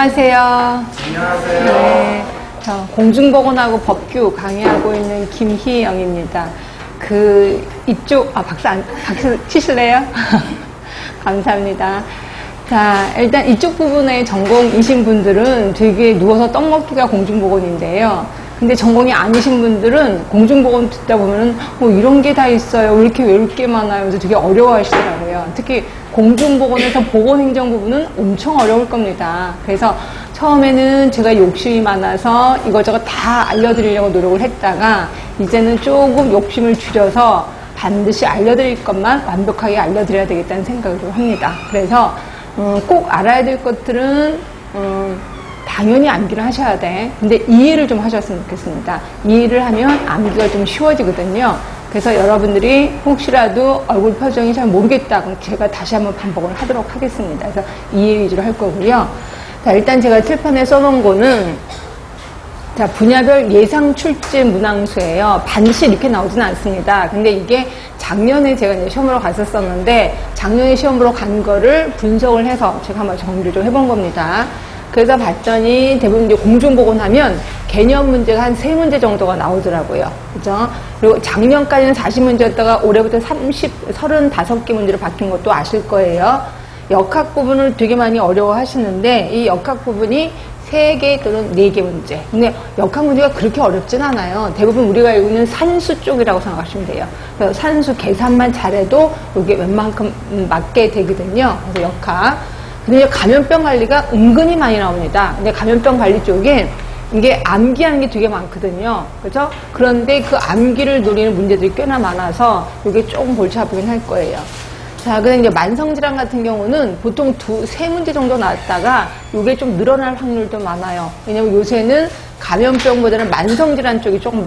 안녕하세요. 안녕하세요. 네, 저 공중보건하고 법규 강의하고 있는 김희영입니다. 박수 치실래요? 감사합니다. 자, 일단 이쪽 부분에 전공이신 분들은 되게 누워서 떡 먹기가 공중보건인데요. 근데 전공이 아니신 분들은 공중보건 듣다 보면은 이런 게 다 있어요. 왜 이렇게 외울 게 많아요. 그래서 되게 어려워하시더라고요. 특히 공중보건에서 보건행정 부분은 엄청 어려울 겁니다. 그래서 처음에는 제가 욕심이 많아서 이것저것 다 알려드리려고 노력을 했다가 이제는 조금 욕심을 줄여서 반드시 알려드릴 것만 완벽하게 알려드려야 되겠다는 생각을 좀 합니다. 그래서 꼭 알아야 될 것들은 당연히 암기를 하셔야 돼. 근데 이해를 좀 하셨으면 좋겠습니다. 이해를 하면 암기가 좀 쉬워지거든요. 그래서 여러분들이 혹시라도 얼굴 표정이 잘 모르겠다 그럼 제가 다시 한번 반복을 하도록 하겠습니다. 그래서 이해 위주로 할 거고요. 자, 일단 제가 칠판에 써놓은 거는 자, 분야별 예상 출제 문항수예요. 반드시 이렇게 나오진 않습니다. 근데 이게 작년에 제가 이제 시험으로 갔었었는데 작년에 시험으로 간 거를 분석을 해서 제가 한번 정리를 좀 해본 겁니다. 그래서 봤더니 대부분 이제 공중보건 하면 개념 문제가 한 3문제 정도가 나오더라고요. 그죠? 그리고 작년까지는 40문제였다가 올해부터 35개 문제로 바뀐 것도 아실 거예요. 역학 부분을 되게 많이 어려워 하시는데 이 역학 부분이 3개 또는 4개 문제. 근데 역학 문제가 그렇게 어렵진 않아요. 대부분 우리가 알고 있는 산수 쪽이라고 생각하시면 돼요. 그래서 산수 계산만 잘해도 이게 웬만큼 맞게 되거든요. 그래서 역학. 근데 감염병 관리가 은근히 많이 나옵니다. 근데 감염병 관리 쪽에 이게 암기하는 게 되게 많거든요. 그렇죠? 그런데 그 암기를 노리는 문제들이 꽤나 많아서 이게 조금 골치 아프긴 할 거예요. 자, 근데 이제 만성질환 같은 경우는 보통 3문제 정도 나왔다가 이게 좀 늘어날 확률도 많아요. 왜냐면 요새는 감염병보다는 만성질환 쪽이 조금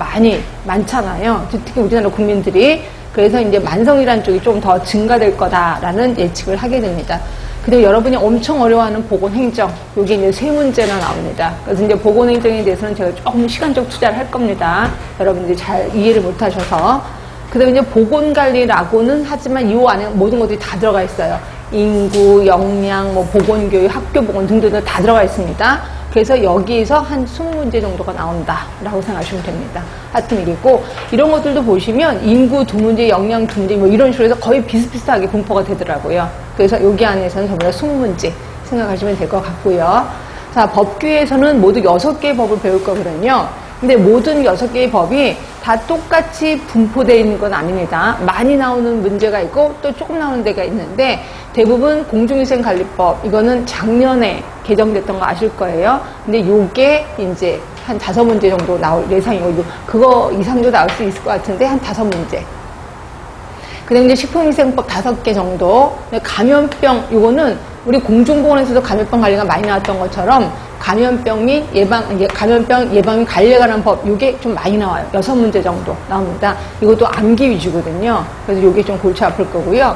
많잖아요. 특히 우리나라 국민들이. 그래서 이제 만성질환 쪽이 좀 더 증가될 거다라는 예측을 하게 됩니다. 근데 여러분이 엄청 어려워하는 보건행정, 여기 이제 3문제나 나옵니다. 그래서 이제 보건행정에 대해서는 제가 조금 시간적 투자를 할 겁니다. 여러분들이 잘 이해를 못 하셔서. 그 다음에 이제 보건관리라고는 하지만 이 안에 모든 것들이 다 들어가 있어요. 인구, 역량, 보건교육, 학교보건 등등 다 들어가 있습니다. 그래서 여기에서 한 20문제 정도가 나온다라고 생각하시면 됩니다. 하여튼 이랬고, 이런 것들도 보시면 인구 2문제, 역량 2문제 이런 식으로 해서 거의 비슷비슷하게 분포가 되더라고요. 그래서 여기 안에서는 전부 다 20문제 생각하시면 될 것 같고요. 자, 법규에서는 모두 6개의 법을 배울 거거든요. 근데 모든 6개의 법이 다 똑같이 분포되어 있는 건 아닙니다. 많이 나오는 문제가 있고 또 조금 나오는 데가 있는데 대부분 공중위생관리법 이거는 작년에 개정됐던 거 아실 거예요. 근데 요게 이제 한 5문제 정도 나올 예상이고 그거 이상도 나올 수 있을 것 같은데 한 5문제. 그다음에 이제 식품위생법 5개 정도. 감염병 이거는 우리 공중보건에서도 감염병 관리가 많이 나왔던 것처럼 감염병 예방이 관리에 관한 법, 이게 좀 많이 나와요. 6문제 정도 나옵니다. 이것도 암기 위주거든요. 그래서 이게 좀 골치 아플 거고요.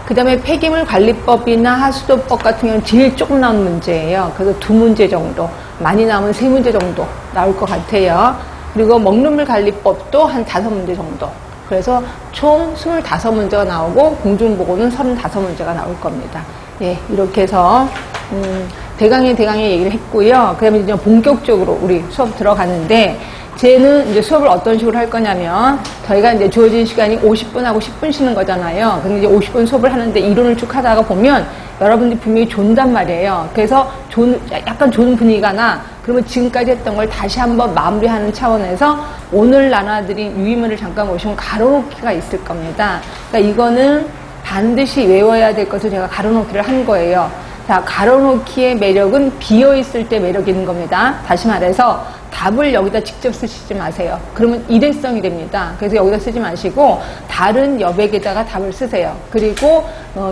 그 다음에 폐기물 관리법이나 하수도법 같은 경우는 제일 조금 나오는 문제예요. 그래서 2문제 정도, 많이 나오면 3문제 정도 나올 것 같아요. 그리고 먹는물 관리법도 한 5문제 정도. 그래서 총 25문제가 나오고 공중보건은 35문제가 나올 겁니다. 예, 이렇게 해서 대강의 얘기를 했고요. 그 다음에 이제 본격적으로 우리 수업 들어가는데, 쟤는 이제 수업을 어떤 식으로 할 거냐면, 저희가 이제 주어진 시간이 50분하고 10분 쉬는 거잖아요. 근데 이제 50분 수업을 하는데 이론을 쭉 하다가 보면 여러분들이 분명히 존단 말이에요. 그래서 약간 좋은 분위기가 나, 그러면 지금까지 했던 걸 다시 한번 마무리하는 차원에서 오늘 나눠드린 유의문을 잠깐 보시면 가로놓기가 있을 겁니다. 그러니까 이거는 반드시 외워야 될 것을 제가 가로놓기를 한 거예요. 자, 가로놓기의 매력은 비어있을 때 매력이 있는 겁니다. 다시 말해서 답을 여기다 직접 쓰시지 마세요. 그러면 일회성이 됩니다. 그래서 여기다 쓰지 마시고 다른 여백에다가 답을 쓰세요. 그리고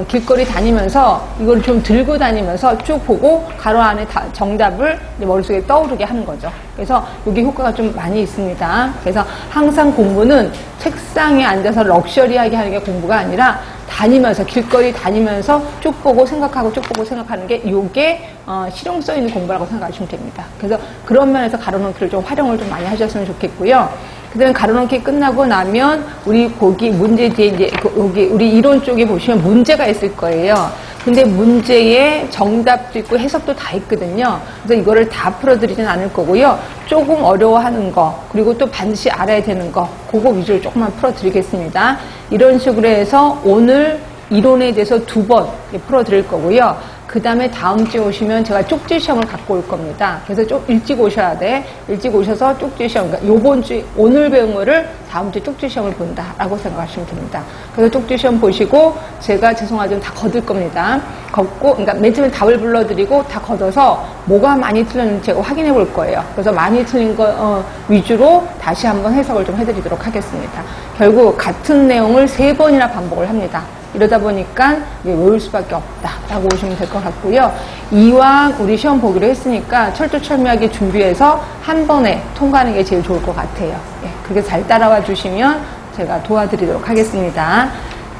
길거리 다니면서 이걸 좀 들고 다니면서 쭉 보고 가로 안에 정답을 머릿속에 떠오르게 하는 거죠. 그래서 이게 효과가 좀 많이 있습니다. 그래서 항상 공부는 책상에 앉아서 럭셔리하게 하는 게 공부가 아니라 다니면서 길거리 다니면서 쭉 보고 생각하고 쭉 보고 생각하는 게 이게 실용성 있는 공부라고 생각하시면 됩니다. 그래서 그런 면에서 가로놓기를 좀 활용을 좀 많이 하셨으면 좋겠고요. 그다음에 가로놓기 끝나고 나면 우리 거기 문제 뒤에 이제 여기 우리 이론 쪽에 보시면 문제가 있을 거예요. 근데 문제에 정답도 있고 해석도 다 있거든요. 그래서 이거를 다 풀어드리진 않을 거고요. 조금 어려워하는 거, 그리고 또 반드시 알아야 되는 거, 그거 위주로 조금만 풀어드리겠습니다. 이런 식으로 해서 오늘 이론에 대해서 2번 풀어드릴 거고요. 그 다음에 다음 주에 오시면 제가 쪽지 시험을 갖고 올 겁니다. 그래서 좀 일찍 오셔야 돼. 일찍 오셔서 쪽지 시험, 그러니까 요번 주, 오늘 배운 거를 다음 주에 쪽지 시험을 본다라고 생각하시면 됩니다. 그래서 쪽지 시험 보시고 제가 죄송하지만 다 거둘 겁니다. 걷고, 그러니까 맨 처음에 답을 불러드리고 다 걷어서 뭐가 많이 틀렸는지 제가 확인해 볼 거예요. 그래서 많이 틀린 거 위주로 다시 한번 해석을 좀 해드리도록 하겠습니다. 결국 같은 내용을 3번이나 반복을 합니다. 이러다 보니까 외울 수밖에 없다라고 보시면 될 것 같고요. 이왕 우리 시험 보기로 했으니까 철두철미하게 준비해서 한 번에 통과하는 게 제일 좋을 것 같아요. 예, 그렇게 잘 따라와 주시면 제가 도와드리도록 하겠습니다.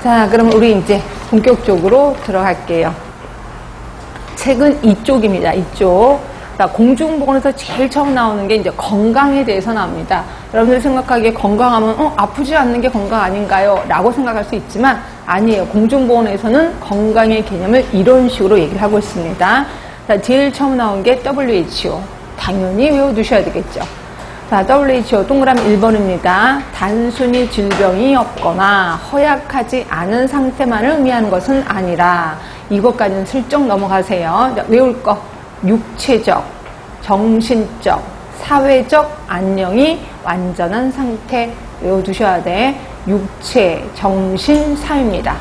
자, 그럼 우리 이제 본격적으로 들어갈게요. 책은 이쪽입니다. 이쪽. 공중보건에서 제일 처음 나오는 게 이제 건강에 대해서 나옵니다. 여러분들이 생각하기에 건강하면 아프지 않는 게 건강 아닌가요? 라고 생각할 수 있지만 아니에요. 공중보건에서는 건강의 개념을 이런 식으로 얘기를 하고 있습니다. 자, 제일 처음 나온 게 WHO. 당연히 외워두셔야 되겠죠. 자, WHO 동그라미 1번입니다. 단순히 질병이 없거나 허약하지 않은 상태만을 의미하는 것은 아니라 이것까지는 슬쩍 넘어가세요. 자, 외울 거. 육체적, 정신적, 사회적 안녕이 완전한 상태 외워두셔야 돼. 육체, 정신, 사회입니다.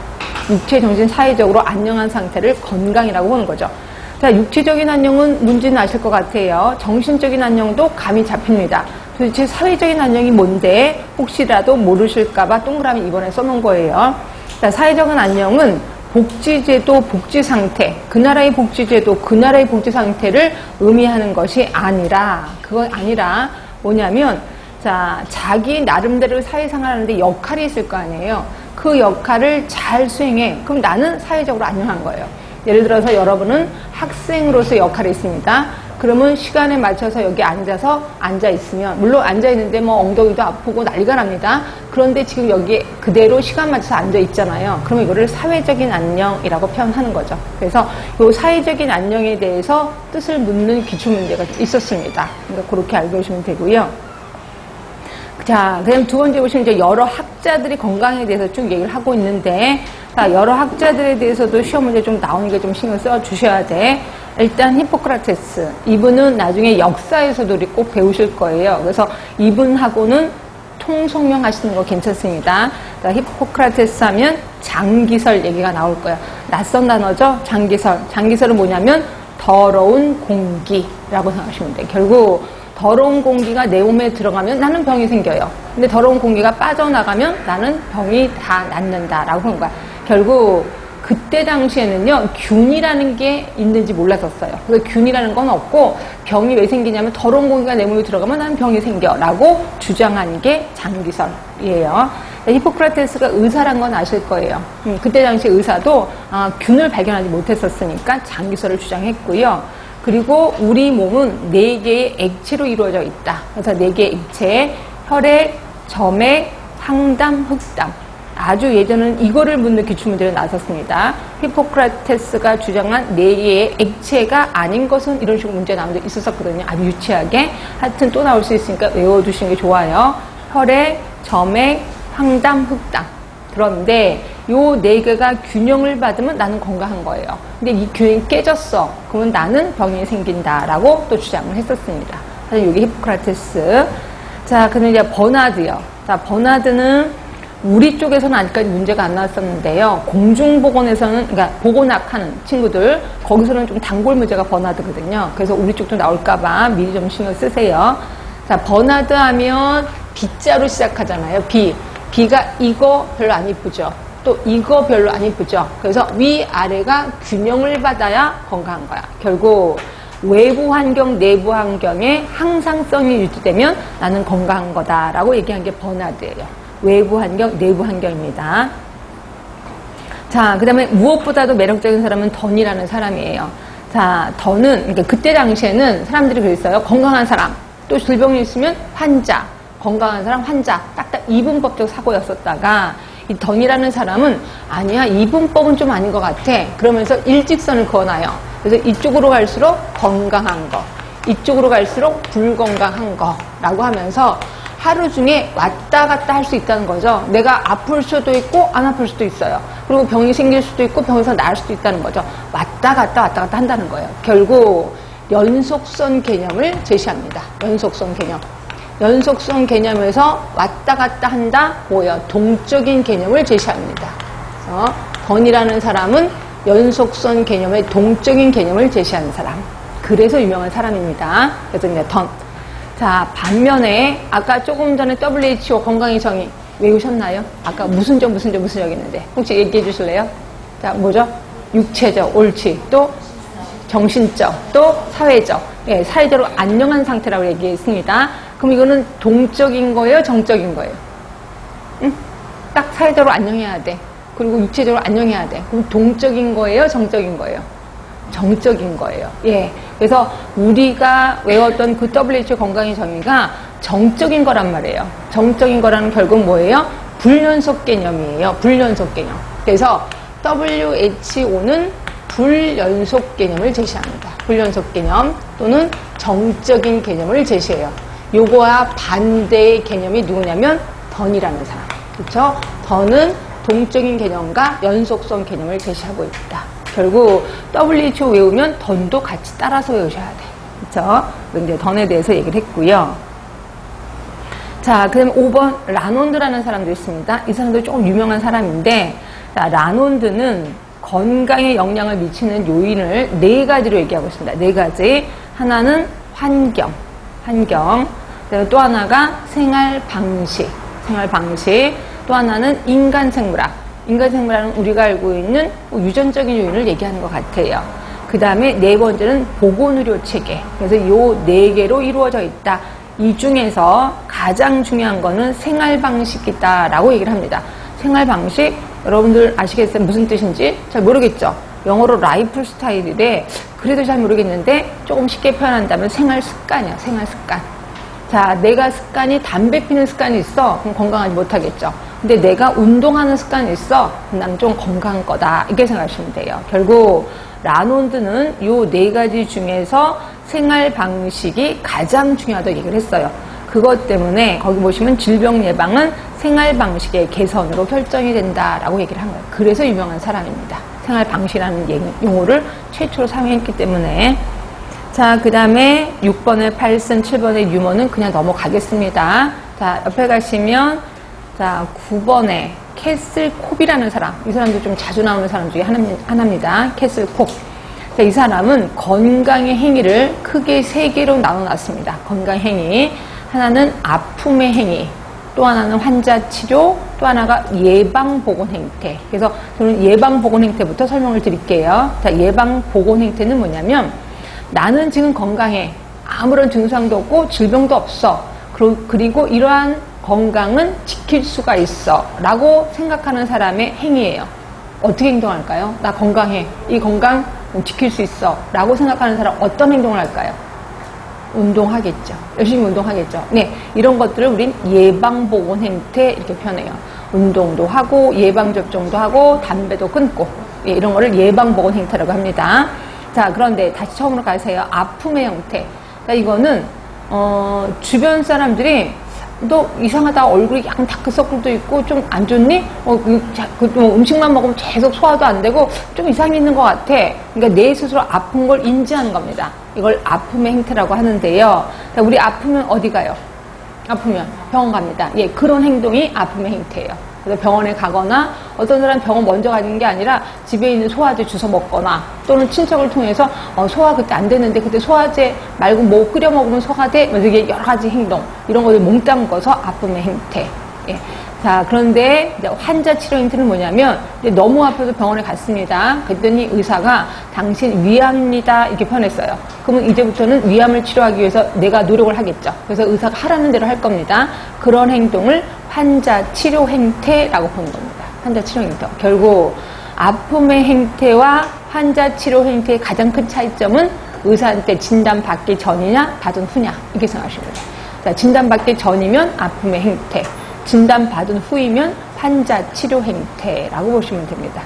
육체, 정신, 사회적으로 안녕한 상태를 건강이라고 보는 거죠. 자, 육체적인 안녕은 문제는 아실 것 같아요. 정신적인 안녕도 감이 잡힙니다. 도대체 사회적인 안녕이 뭔데 혹시라도 모르실까봐 동그라미 2번에 써놓은 거예요. 자, 사회적인 안녕은 복지제도, 복지상태, 그 나라의 복지제도, 그 나라의 복지상태를 의미하는 것이 아니라, 그건 아니라 뭐냐면, 자, 자기 나름대로 사회생활하는데 역할이 있을 거 아니에요. 그 역할을 잘 수행해. 그럼 나는 사회적으로 안녕한 거예요. 예를 들어서 여러분은 학생으로서 역할이 있습니다. 그러면 시간에 맞춰서 여기 앉아있으면, 물론 앉아있는데 뭐 엉덩이도 아프고 난리가 납니다. 그런데 지금 여기 그대로 시간 맞춰서 앉아있잖아요. 그러면 이거를 사회적인 안녕이라고 표현하는 거죠. 그래서 이 사회적인 안녕에 대해서 뜻을 묻는 기출문제가 있었습니다. 그러니까 그렇게 알고 계시면 되고요. 자, 그다음 두 번째 보시면 이제 여러 학자들이 건강에 대해서 쭉 얘기를 하고 있는데, 자, 여러 학자들에 대해서도 시험 문제 좀 나오는 게 좀 신경 써 주셔야 돼. 일단 히포크라테스. 이분은 나중에 역사에서도 우리 꼭 배우실 거예요. 그래서 이분하고는 통성명 하시는 거 괜찮습니다. 자, 히포크라테스 하면 장기설 얘기가 나올 거예요. 낯선 단어죠? 장기설. 장기설은 뭐냐면 더러운 공기라고 생각하시면 돼요. 결국 더러운 공기가 내 몸에 들어가면 나는 병이 생겨요. 근데 더러운 공기가 빠져나가면 나는 병이 다 낫는다라고 하는 거야. 결국 그때 당시에는요, 균이라는 게 있는지 몰랐었어요. 그래서 균이라는 건 없고 병이 왜 생기냐면 더러운 공기가 내 몸에 들어가면 나는 병이 생겨라고 주장한 게 장기설이에요. 히포크라테스가 의사란 건 아실 거예요. 그때 당시 의사도 균을 발견하지 못했었으니까 장기설을 주장했고요. 그리고 우리 몸은 4개의 액체로 이루어져 있다. 그래서 4개의 액체, 혈액, 점액, 황담, 흑담. 아주 예전에는 이거를 묻는 기출문제로 나섰습니다. 히포크라테스가 주장한 4개의 액체가 아닌 것은 이런 식으로 문제 나온 적 있었거든요. 아주 유치하게. 하여튼 또 나올 수 있으니까 외워두시는 게 좋아요. 혈액, 점액, 황담, 흑담. 그런데 요 4개가 균형을 받으면 나는 건강한 거예요. 근데 이 균형이 깨졌어. 그러면 나는 병이 생긴다라고 또 주장을 했었습니다. 사실 이게 히포크라테스. 자, 그럼 이제 버나드요. 자, 버나드는 우리 쪽에서는 아직까지 문제가 안 나왔었는데요. 공중보건에서는, 그러니까 보건학 하는 친구들, 거기서는 좀 단골 문제가 버나드거든요. 그래서 우리 쪽도 나올까봐 미리 좀 신경 쓰세요. 자, 버나드 하면 B자로 시작하잖아요. B. B가 이거 별로 안 이쁘죠. 또 이거 별로 안 이쁘죠. 그래서 위아래가 균형을 받아야 건강한 거야. 결국 외부 환경, 내부 환경의 항상성이 유지되면 나는 건강한 거다라고 얘기한 게 버나드예요. 외부 환경, 내부 환경입니다. 자, 그 다음에 무엇보다도 매력적인 사람은 던이라는 사람이에요. 자, 던은, 그러니까 그때 당시에는 사람들이 그랬어요. 건강한 사람, 또 질병이 있으면 환자, 건강한 사람, 환자, 딱딱 이분법적 사고였었다가 이 던이라는 사람은 아니야, 이분법은 좀 아닌 것 같아. 그러면서 일직선을 그어놔요. 그래서 이쪽으로 갈수록 건강한 거, 이쪽으로 갈수록 불건강한 거라고 하면서 하루 중에 왔다 갔다 할 수 있다는 거죠. 내가 아플 수도 있고 안 아플 수도 있어요. 그리고 병이 생길 수도 있고 병에서 나을 수도 있다는 거죠. 왔다 갔다 한다는 거예요. 결국 연속선 개념을 제시합니다. 연속선 개념. 연속선 개념에서 왔다 갔다 한다, 뭐예요? 동적인 개념을 제시합니다. 그래서 던이라는 사람은 연속선 개념의 동적인 개념을 제시하는 사람. 그래서 유명한 사람입니다. 그래서 이제 던. 자, 반면에 아까 조금 전에 WHO 건강의 정의 외우셨나요? 아까 무슨 적 했는데 혹시 얘기해 주실래요? 자, 뭐죠? 육체적, 옳지. 또 정신적, 또 사회적. 예, 사회적으로 안녕한 상태라고 얘기했습니다. 그럼 이거는 동적인 거예요? 정적인 거예요? 응? 딱 사회적으로 안녕해야 돼. 그리고 육체적으로 안녕해야 돼. 그럼 동적인 거예요? 정적인 거예요? 정적인 거예요. 예. 그래서 우리가 외웠던 그 WHO 건강의 정의가 정적인 거란 말이에요. 정적인 거라는 결국 뭐예요? 불연속 개념이에요. 불연속 개념. 그래서 WHO는 불연속 개념을 제시합니다. 불연속 개념 또는 정적인 개념을 제시해요. 요거와 반대의 개념이 누구냐면 던이라는 사람. 그렇죠? 던은 동적인 개념과 연속성 개념을 제시하고 있다. 결국 WHO 외우면 던도 같이 따라서 외우셔야 돼. 그렇죠? 이제 던에 대해서 얘기를 했고요. 자, 그다음 5번 라논드라는 사람도 있습니다. 이 사람도 조금 유명한 사람인데, 자, 라논드는 건강에 영향을 미치는 요인을 4가지로 얘기하고 있습니다. 4가지. 하나는 환경. 그다음에 또 하나가 생활 방식. 또 하나는 인간 생물학. 인간 생물학은 우리가 알고 있는 유전적인 요인을 얘기하는 것 같아요. 그 다음에 4번째는 보건의료 체계. 그래서 이 4개로 이루어져 있다. 이 중에서 가장 중요한 거는 생활 방식이다라고 얘기를 합니다. 생활 방식, 여러분들 아시겠어요? 무슨 뜻인지 잘 모르겠죠? 영어로 라이프 스타일이래. 그래도 잘 모르겠는데 조금 쉽게 표현한다면 생활 습관이야. 생활 습관. 자, 내가 습관이 담배 피는 습관이 있어. 그럼 건강하지 못하겠죠. 근데 내가 운동하는 습관이 있어. 그럼 난 좀 건강한 거다. 이렇게 생각하시면 돼요. 결국 라논드는 이 4가지 중에서 생활 방식이 가장 중요하다고 얘기를 했어요. 그것 때문에 거기 보시면 질병 예방은 생활 방식의 개선으로 결정이 된다라고 얘기를 한 거예요. 그래서 유명한 사람입니다. 생활 방식이라는 용어를 최초로 사용했기 때문에. 자, 그 다음에 6번의 팔슨, 7번의 유머는 그냥 넘어가겠습니다. 자, 옆에 가시면 자, 9번에 캐슬 콥이라는 사람. 이 사람도 좀 자주 나오는 사람 중에 하나입니다. 캐슬 콥. 자, 이 사람은 건강의 행위를 크게 3개로 나눠놨습니다. 건강 행위. 하나는 아픔의 행위. 또 하나는 환자 치료. 또 하나가 예방보건 행태. 그래서 저는 예방보건 행태부터 설명을 드릴게요. 자, 예방보건 행태는 뭐냐면 나는 지금 건강해. 아무런 증상도 없고 질병도 없어. 그리고 이러한 건강은 지킬 수가 있어 라고 생각하는 사람의 행위예요. 어떻게 행동할까요? 나 건강해. 이 건강 지킬 수 있어 라고 생각하는 사람 어떤 행동을 할까요? 운동하겠죠. 열심히 운동하겠죠. 네, 이런 것들을 우린 예방보건 행태 이렇게 표현해요. 운동도 하고 예방접종도 하고 담배도 끊고 이런 거를 예방보건 행태라고 합니다. 자, 그런데 다시 처음으로 가세요. 아픔의 형태. 자, 이거는 주변 사람들이 너 이상하다, 얼굴이 약간 다크서클도 있고 좀 안 좋니? 음식만 먹으면 계속 소화도 안 되고 좀 이상이 있는 것 같아. 그러니까 내 스스로 아픈 걸 인지하는 겁니다. 이걸 아픔의 행태라고 하는데요. 자, 우리 아프면 어디 가요? 아프면 병원 갑니다. 예, 그런 행동이 아픔의 행태예요. 그래서 병원에 가거나 어떤 사람은 병원 먼저 가는 게 아니라 집에 있는 소화제 주워 먹거나 또는 친척을 통해서 소화 그때 안 되는데 그때 소화제 말고 뭐 끓여 먹으면 소화가 돼? 이게 여러 가지 행동 이런 것을 몽땅 꺼서 아픔의 행태. 예. 자, 그런데 이제 환자 치료 행태는 뭐냐면 이제 너무 아파서 병원에 갔습니다. 그랬더니 의사가 당신 위암입니다 이렇게 표현했어요. 그러면 이제부터는 위암을 치료하기 위해서 내가 노력을 하겠죠. 그래서 의사가 하라는 대로 할 겁니다. 그런 행동을 환자 치료 행태라고 보는 겁니다. 환자 치료 행태. 결국 아픔의 행태와 환자 치료 행태의 가장 큰 차이점은 의사한테 진단받기 전이냐 받은 후냐 이렇게 생각하시면 돼요. 자, 진단받기 전이면 아픔의 행태, 진단받은 후이면 환자 치료 행태라고 보시면 됩니다.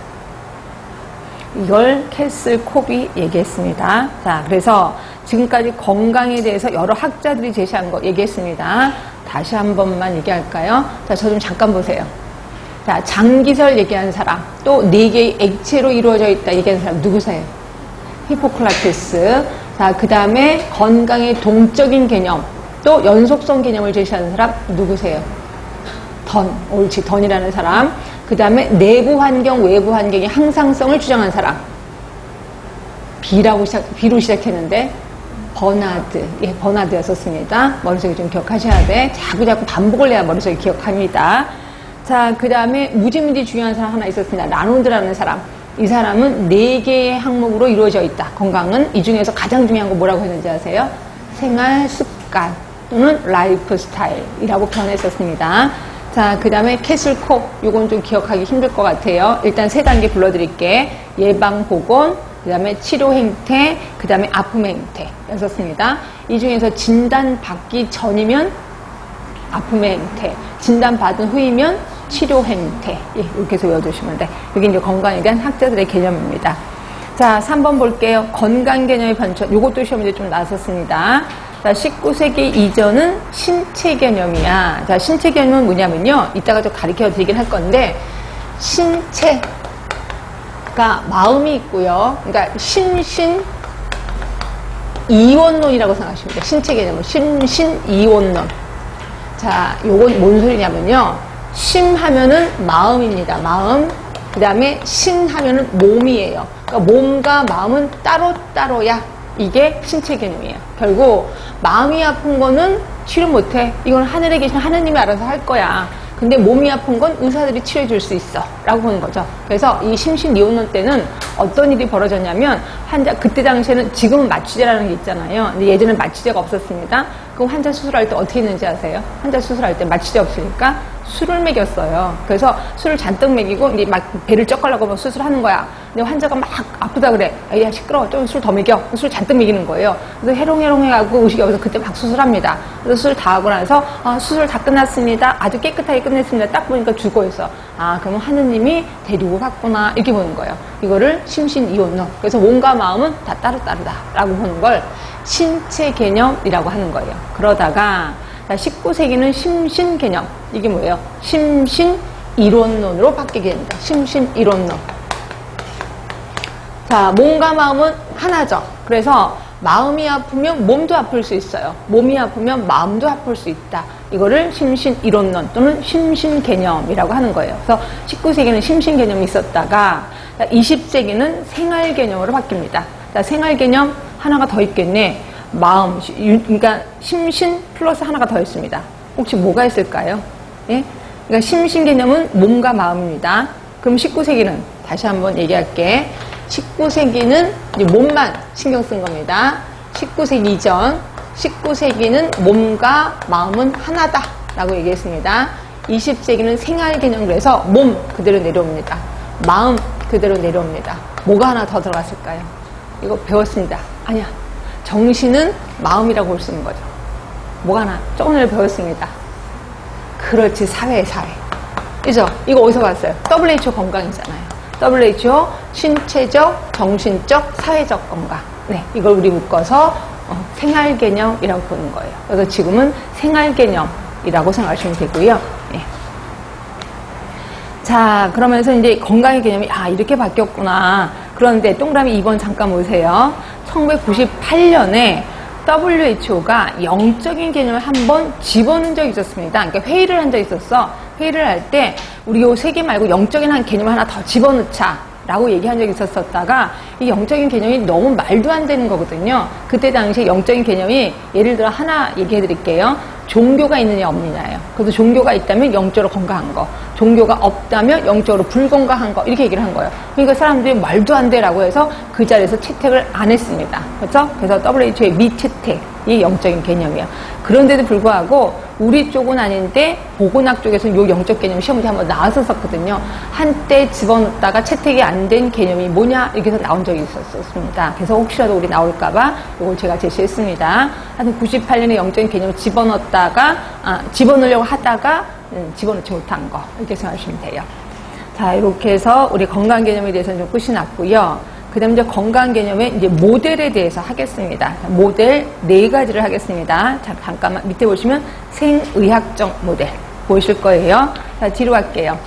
이걸 캐슬 콥이 얘기했습니다. 자, 그래서 지금까지 건강에 대해서 여러 학자들이 제시한 거 얘기했습니다. 다시 한 번만 얘기할까요? 자, 저 좀 잠깐 보세요. 자, 장기설 얘기하는 사람, 또 4개의 액체로 이루어져 있다 얘기하는 사람 누구세요? 히포크라테스. 자, 그 다음에 건강의 동적인 개념, 또 연속성 개념을 제시하는 사람 누구세요? 옳지, 던이라는 사람. 그 다음에 내부 환경, 외부 환경의 항상성을 주장한 사람. B로 시작했는데, 버나드. 예, 버나드였었습니다. 머릿속에 좀 기억하셔야 돼. 자꾸 반복을 해야 머릿속에 기억합니다. 자, 그 다음에 무지무지 중요한 사람 하나 있었습니다. 라놀드라는 사람. 이 사람은 4개의 항목으로 이루어져 있다. 건강은 이 중에서 가장 중요한 거 뭐라고 했는지 아세요? 생활 습관 또는 라이프 스타일이라고 표현했었습니다. 자, 그 다음에 캐슬 콥. 요건 좀 기억하기 힘들 것 같아요. 일단 3단계 불러드릴게. 예방, 보건, 그 다음에 치료 행태, 그 다음에 아픔 행태였었습니다. 이 중에서 진단받기 전이면 아픔의 행태, 진단받은 후이면 치료 행태. 예, 이렇게 해서 외워두시면 돼. 이게 이제 건강에 대한 학자들의 개념입니다. 자, 3번 볼게요. 건강 개념의 반전. 요것도 시험에 좀 나왔었습니다. 자, 19세기 이전은 신체 개념이야. 자, 신체 개념은 뭐냐면요. 이따가 좀 가르쳐 드리긴 할 건데, 신체가 마음이 있고요. 그러니까 심신이원론이라고 생각하시면 돼요. 신체 개념은 심신이원론. 자, 요건 뭔 소리냐면요. 심하면은 마음입니다. 마음. 그 다음에 신하면은 몸이에요. 그러니까 몸과 마음은 따로따로야. 이게 신체 개념이에요. 결국 마음이 아픈 거는 치료 못해. 이건 하늘에 계신 하느님이 알아서 할 거야. 근데 몸이 아픈 건 의사들이 치료해 줄 수 있어 라고 보는 거죠. 그래서 이 심신이원론 때는 어떤 일이 벌어졌냐면 환자, 그때 당시에는 지금은 마취제라는 게 있잖아요. 근데 예전에는 마취제가 없었습니다. 그럼 환자 수술할 때 어떻게 했는지 아세요? 환자 수술할 때 마취제 없으니까 술을 먹였어요. 그래서 술을 잔뜩 먹이고 이제 막 배를 쩍가려고 막 수술하는 거야. 근데 환자가 막 아프다 그래. 야, 시끄러워. 좀 술 더 먹여. 술 잔뜩 먹이는 거예요. 그래서 해롱해롱 해가지고 의식이 없어서 그때 막 수술합니다. 그래서 수술 다 하고 나서 수술 다 끝났습니다. 아주 깨끗하게 끝냈습니다. 딱 보니까 죽어 있어. 아, 그러면 하느님이 데리고 갔구나. 이렇게 보는 거예요. 이거를 심신이원론. 그래서 몸과 마음은 다 따로따르다라고 보는 걸 신체 개념이라고 하는 거예요. 그러다가 19세기는 심신 개념. 이게 뭐예요? 심신 이론론으로 바뀌게 됩니다. 심신 이론론. 자, 몸과 마음은 하나죠. 그래서 마음이 아프면 몸도 아플 수 있어요. 몸이 아프면 마음도 아플 수 있다. 이거를 심신 이론론 또는 심신 개념이라고 하는 거예요. 그래서 19세기는 심신 개념이 있었다가 20세기는 생활 개념으로 바뀝니다. 자, 생활 개념 하나가 더 있겠네. 마음, 그러니까 심신 플러스 하나가 더 있습니다. 혹시 뭐가 있을까요? 예? 그러니까 심신 개념은 몸과 마음입니다. 그럼 19세기는 다시 한번 얘기할게. 19세기는 이제 몸만 신경 쓴 겁니다. 19세기 이전, 19세기는 몸과 마음은 하나다 라고 얘기했습니다. 20세기는 생활 개념, 그래서 몸 그대로 내려옵니다. 마음 그대로 내려옵니다. 뭐가 하나 더 들어갔을까요? 이거 배웠습니다. 아니야. 정신은 마음이라고 볼 수 있는 거죠. 뭐가 하나 조금 전에 배웠습니다. 그렇지, 사회. 그죠? 이거 어디서 봤어요? WHO 건강이잖아요. WHO 신체적, 정신적, 사회적 건강. 네, 이걸 우리 묶어서 생활 개념이라고 보는 거예요. 그래서 지금은 생활 개념이라고 생각하시면 되고요. 네. 자, 그러면서 이제 건강의 개념이 이렇게 바뀌었구나. 그런데 동그라미 2번 잠깐 보세요. 1998년에 WHO가 영적인 개념을 한번 집어넣은 적이 있었습니다. 그러니까 회의를 한 적이 있었어. 회의를 할 때 우리 요 세 개 말고 영적인 한 개념을 하나 더 집어넣자 라고 얘기한 적이 있었다가 이 영적인 개념이 너무 말도 안 되는 거거든요. 그때 당시에 영적인 개념이 예를 들어 하나 얘기해 드릴게요. 종교가 있느냐 없느냐예요. 그래서 종교가 있다면 영적으로 건강한 거, 종교가 없다면 영적으로 불건강한 거, 이렇게 얘기를 한 거예요. 그러니까 사람들이 말도 안 돼라고 해서 그 자리에서 채택을 안 했습니다. 그렇죠? 그래서 WHO의 미채택이 영적인 개념이에요. 그런데도 불구하고 우리 쪽은 아닌데 보건학 쪽에서는 이 영적 개념 시험에 한번 나왔었거든요. 한때 집어넣다가 채택이 안 된 개념이 뭐냐 이렇게 해서 나온 적이 있었습니다. 그래서 혹시라도 우리 나올까봐 이걸 제가 제시했습니다. 한 98년에 영적인 개념을 집어넣으려고 하다가 집어넣지 못한 거 이렇게 생각하시면 돼요. 자, 이렇게 해서 우리 건강 개념에 대해서는 좀 끝이 났고요. 그 다음에 이제 건강 개념의 이제 모델에 대해서 하겠습니다. 모델 4가지를 하겠습니다. 자, 잠깐만 밑에 보시면 생의학적 모델 보이실 거예요. 자, 뒤로 갈게요.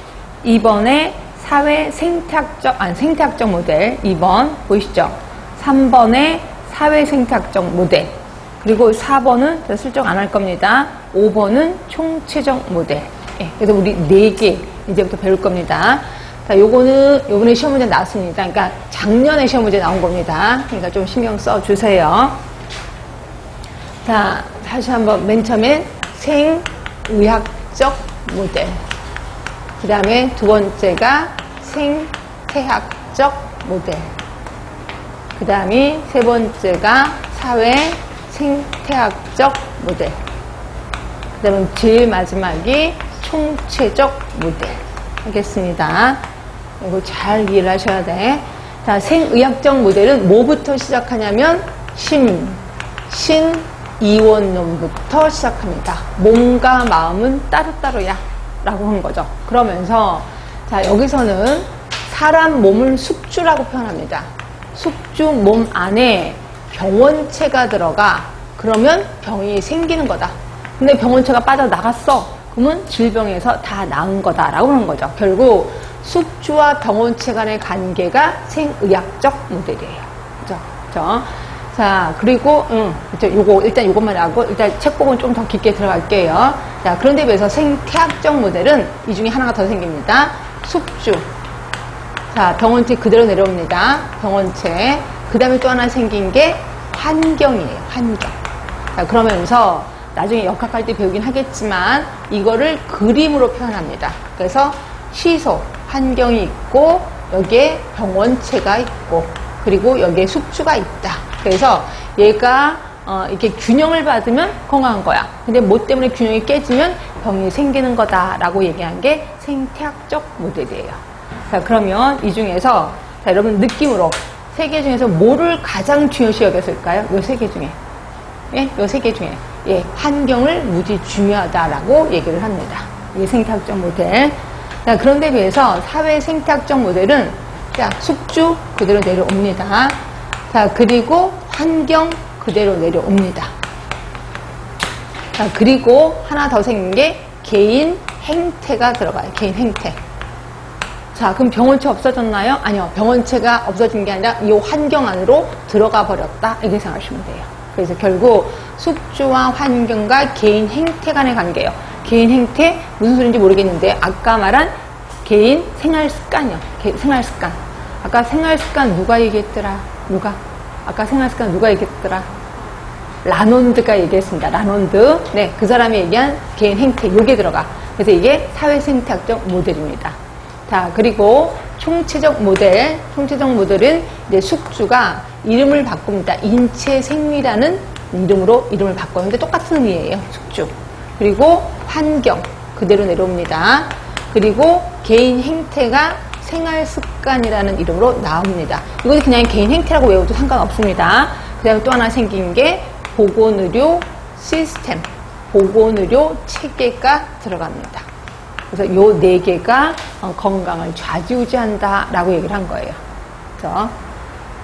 2번에 사회 생태학적 모델 2번 보이시죠? 3번에 사회 생태학적 모델, 그리고 4번은 슬쩍 안 할 겁니다. 5번은 총체적 모델. 예, 그래서 우리 4개 이제부터 배울 겁니다. 자, 요번에 시험 문제 나왔습니다. 그러니까 작년에 시험 문제 나온 겁니다. 그러니까 좀 신경 써 주세요. 자, 다시 한번 맨 처음에 생의학적 모델. 그 다음에 두 번째가 생태학적 모델. 그 다음에 세 번째가 사회 생태학적 모델. 그 다음에 제일 마지막이 총체적 모델. 하겠습니다. 이거 잘 이해를 하셔야 돼. 자, 생의학적 모델은 뭐부터 시작하냐면 이원론부터 시작합니다. 몸과 마음은 따로따로야 라고 하는 거죠. 그러면서 자, 여기서는 사람 몸을 숙주라고 표현합니다. 숙주 몸 안에 병원체가 들어가. 그러면 병이 생기는 거다. 근데 병원체가 빠져나갔어. 그러면 질병에서 다 나은 거다라고 하는 거죠. 결국 숙주와 병원체 간의 관계가 생의학적 모델이에요. 그죠? 그죠? 자, 그리고 일단 요것만 하고 일단 책복은 좀 더 깊게 들어갈게요. 자, 그런데 비해서 생태학적 모델은 이 중에 하나가 더 생깁니다. 숙주. 자, 병원체 그대로 내려옵니다. 병원체. 그 다음에 또 하나 생긴 게 환경이에요. 환경. 자, 그러면서 나중에 역학할 때 배우긴 하겠지만 이거를 그림으로 표현합니다. 그래서 시소, 환경이 있고 여기에 병원체가 있고 그리고 여기에 숙주가 있다. 그래서 얘가 이렇게 균형을 받으면 건강한 거야. 근데 뭐 때문에 균형이 깨지면 병이 생기는 거다라고 얘기한 게 생태학적 모델이에요. 자, 그러면 이 중에서 자, 여러분 느낌으로 세 개 중에서 뭐를 가장 중요시 여겼을까요? 요 세 개 중에. 예? 요 세 개 중에. 예, 환경을 무지 중요하다라고 얘기를 합니다. 이게 생태학적 모델. 자, 그런데 비해서 사회 생태학적 모델은 자, 숙주 그대로 내려옵니다. 자, 그리고 환경 그대로 내려옵니다. 자, 그리고 하나 더 생긴 게 개인 행태가 들어가요. 개인 행태. 자, 그럼 병원체 없어졌나요? 아니요. 병원체가 없어진 게 아니라 이 환경 안으로 들어가 버렸다. 이렇게 생각하시면 돼요. 그래서 결국 숙주와 환경과 개인 행태 간의 관계예요. 개인 행태 무슨 소리인지 모르겠는데 아까 말한 개인 생활 습관이요. 생활 습관. 아까 생활 습관 누가 얘기했더라? 아까 생활 습관 누가 얘기했더라? 라논드가 얘기했습니다. 라논드. 네, 그 사람이 얘기한 개인 행태 요게 들어가. 그래서 이게 사회 생태학적 모델입니다. 자, 그리고 총체적 모델. 총체적 모델은 이제 숙주가 이름을 바꿉니다. 인체생리라는 이름으로 이름을 바꿨는데 똑같은 의미예요. 숙주. 그리고 환경 그대로 내려옵니다. 그리고 개인 행태가 생활습관이라는 이름으로 나옵니다. 이것도 그냥 개인 행태라고 외워도 상관없습니다. 그 다음에 또 하나 생긴 게 보건의료 시스템, 보건의료 체계가 들어갑니다. 그래서 요 4개가 건강을 좌지우지한다라고 얘기를 한 거예요. 그래서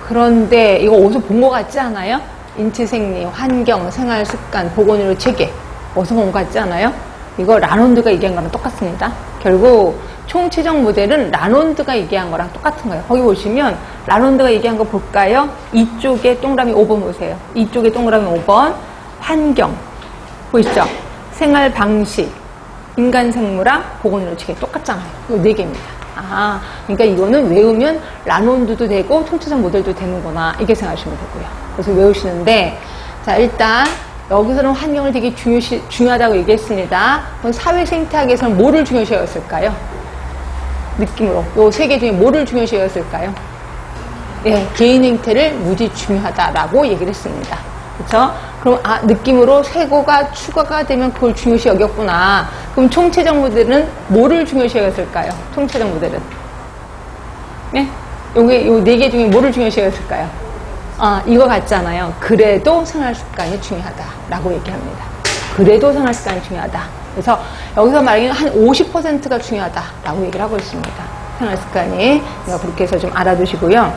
그런데 이거 어디서 본 것 같지 않아요? 인체생리, 환경, 생활습관, 보건의료 체계 어디서 본 것 같지 않아요? 이거 라논드가 얘기한 거랑 똑같습니다. 결국 총체적 모델은 라논드가 얘기한 거랑 똑같은 거예요. 거기 보시면 라논드가 얘기한 거 볼까요? 이쪽에 동그라미 5번 보세요. 이쪽에 동그라미 5번 환경 보이시죠? 생활 방식, 인간 생물학, 보건의료 체계 똑같잖아요. 이거 4개입니다. 아, 그러니까 이거는 외우면 라논드도 되고 총체적 모델도 되는구나 이렇게 생각하시면 되고요. 그래서 외우시는데 자, 일단 여기서는 환경을 되게 중요하다고 얘기했습니다. 그럼 사회생태학에서는 뭐를 중요시 여겼을까요? 느낌으로 요 3개 중에 뭐를 중요시 여겼을까요? 예, 개인 행태를 무지 중요하다라고 얘기를 했습니다. 그렇죠? 그럼 느낌으로 쇠고가 추가가 되면 그걸 중요시 여겼구나. 그럼 총체적 모델은 뭐를 중요시 여겼을까요? 총체적 모델은 네? 요게 요 4개 중에 뭐를 중요시 여겼을까요? 이거 같잖아요. 그래도 생활습관이 중요하다라고 얘기합니다. 그래도 생활습관이 중요하다. 그래서 여기서 말하기는 한 50%가 중요하다라고 얘기를 하고 있습니다. 생활 습관이. 그렇게 해서 좀 알아두시고요.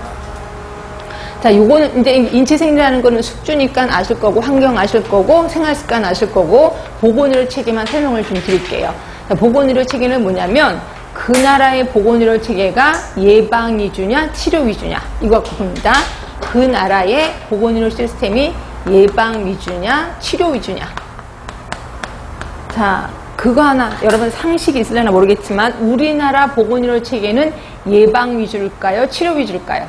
자, 요거는 이제 인체 생리라는 거는 숙주니까 아실 거고, 환경 아실 거고, 생활 습관 아실 거고, 보건의료 체계만 설명을 좀 드릴게요. 자, 보건의료 체계는 뭐냐면, 그 나라의 보건의료 체계가 예방 위주냐, 치료 위주냐, 이거 갖고 봅니다. 그 나라의 보건의료 시스템이 예방 위주냐, 치료 위주냐. 자, 그거 하나, 여러분 상식이 있으려나 모르겠지만, 우리나라 보건의료 체계는 예방 위주일까요? 치료 위주일까요?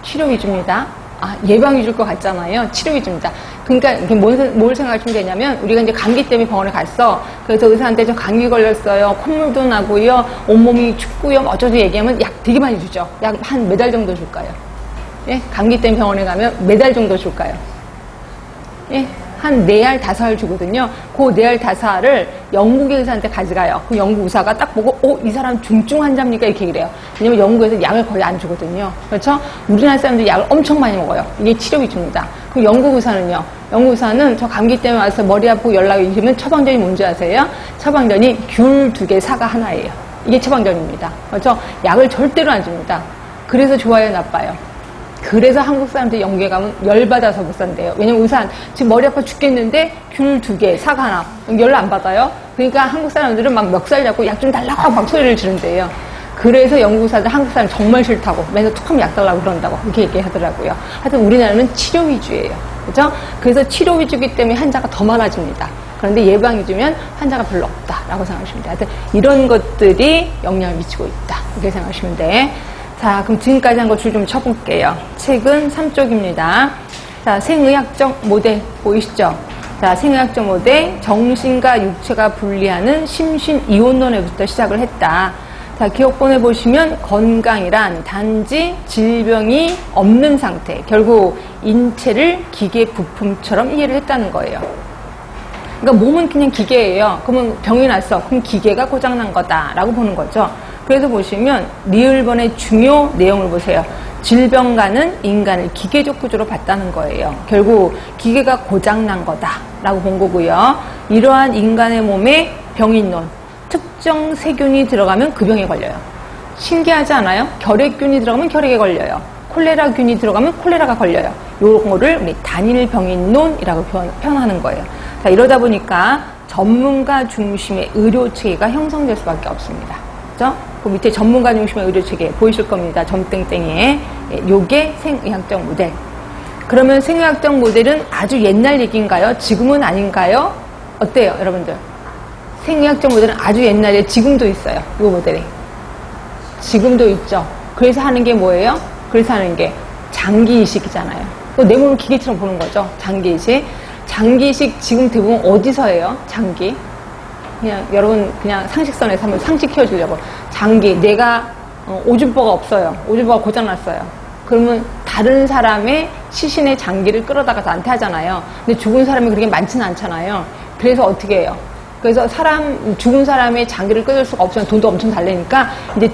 치료 위주입니다. 아, 예방 위주일 것 같잖아요. 치료 위주입니다. 그러니까 이게 뭘 생각하시면 되냐면, 우리가 이제 감기 때문에 병원에 갔어. 그래서 의사한테 저 감기 걸렸어요. 콧물도 나고요. 온몸이 춥고요. 어쩌고 얘기하면 약 되게 많이 주죠. 약 한 몇 달 정도 줄까요? 예? 감기 때문에 병원에 가면 몇 달 정도 줄까요? 예? 한 4알, 5알 주거든요. 그 4알, 5알을 영국의 의사한테 가져가요. 그 영국 의사가 딱 보고, 이 사람 중증 환자입니까? 이렇게 얘기를 해요. 왜냐면 영국에서 약을 거의 안 주거든요. 그렇죠? 우리나라 사람들이 약을 엄청 많이 먹어요. 이게 치료 위주입니다. 그럼 영국 의사는요? 영국 의사는 저 감기 때문에 와서 머리 아프고 연락이 오시면 처방전이 뭔지 아세요? 처방전이 귤 2개, 사과 하나예요. 이게 처방전입니다. 그렇죠? 약을 절대로 안 줍니다. 그래서 좋아요, 나빠요? 그래서 한국 사람들이 영국에 가면 열받아서 못 산대요. 왜냐면 의사 지금 머리 아파 죽겠는데 귤 2개, 사과 하나 열 안 받아요. 그러니까 한국 사람들은 막 멱살 잡고 약 좀 달라고 막 소리를 지른대요. 그래서 영국 의사들 한국 사람 정말 싫다고 맨날 툭하면 약 달라고 그런다고 이렇게 얘기하더라고요. 하여튼 우리나라는 치료 위주예요. 그죠? 그래서 치료 위주이기 때문에 환자가 더 많아집니다. 그런데 예방 위주면 환자가 별로 없다라고 생각하시면 돼요. 하여튼 이런 것들이 영향을 미치고 있다. 이렇게 생각하시면 돼. 자, 그럼 지금까지 한 거 줄 좀 쳐볼게요. 책은 3쪽입니다. 자, 생의학적 모델 보이시죠? 자, 생의학적 모델, 정신과 육체가 분리하는 심신이혼론에부터 시작을 했다. 자, 기억본에 보시면 건강이란 단지 질병이 없는 상태, 결국 인체를 기계 부품처럼 이해를 했다는 거예요. 그러니까 몸은 그냥 기계예요. 그러면 병이 났어. 그럼 기계가 고장난 거다라고 보는 거죠. 그래서 보시면 리을번의 중요 내용을 보세요. 질병과는 인간을 기계적 구조로 봤다는 거예요. 결국 기계가 고장난 거다라고 본 거고요. 이러한 인간의 몸에 병인론, 특정 세균이 들어가면 그 병에 걸려요. 신기하지 않아요? 결핵균이 들어가면 결핵에 걸려요. 콜레라균이 들어가면 콜레라가 걸려요. 이런 거를 우리 단일 병인론이라고 표현하는 거예요. 자, 이러다 보니까 전문가 중심의 의료 체계가 형성될 수밖에 없습니다. 그죠? 그 밑에 전문가 중심의 의료 체계 보이실 겁니다. 점땡땡이에. 요게 생의학적 모델. 그러면 생의학적 모델은 아주 옛날 얘기인가요? 지금은 아닌가요? 어때요, 여러분들? 생의학적 모델은 아주 옛날에 지금도 있어요. 이 모델이. 지금도 있죠. 그래서 하는 게 뭐예요? 그래서 하는 게 장기이식이잖아요. 내 몸을 기계처럼 보는 거죠. 장기이식. 장기이식 지금 대부분 어디서 해요? 장기. 그냥 여러분 그냥 상식선에서 한번 상식 키워주려고. 장기. 내가 오줌보가 없어요. 오줌보가 고장났어요. 그러면 다른 사람의 시신의 장기를 끌어다가 나한테 하잖아요. 근데 죽은 사람이 그렇게 많지는 않잖아요. 그래서 어떻게 해요? 그래서 죽은 사람의 장기를 끊을 수가 없으면 돈도 엄청 달래니까 이제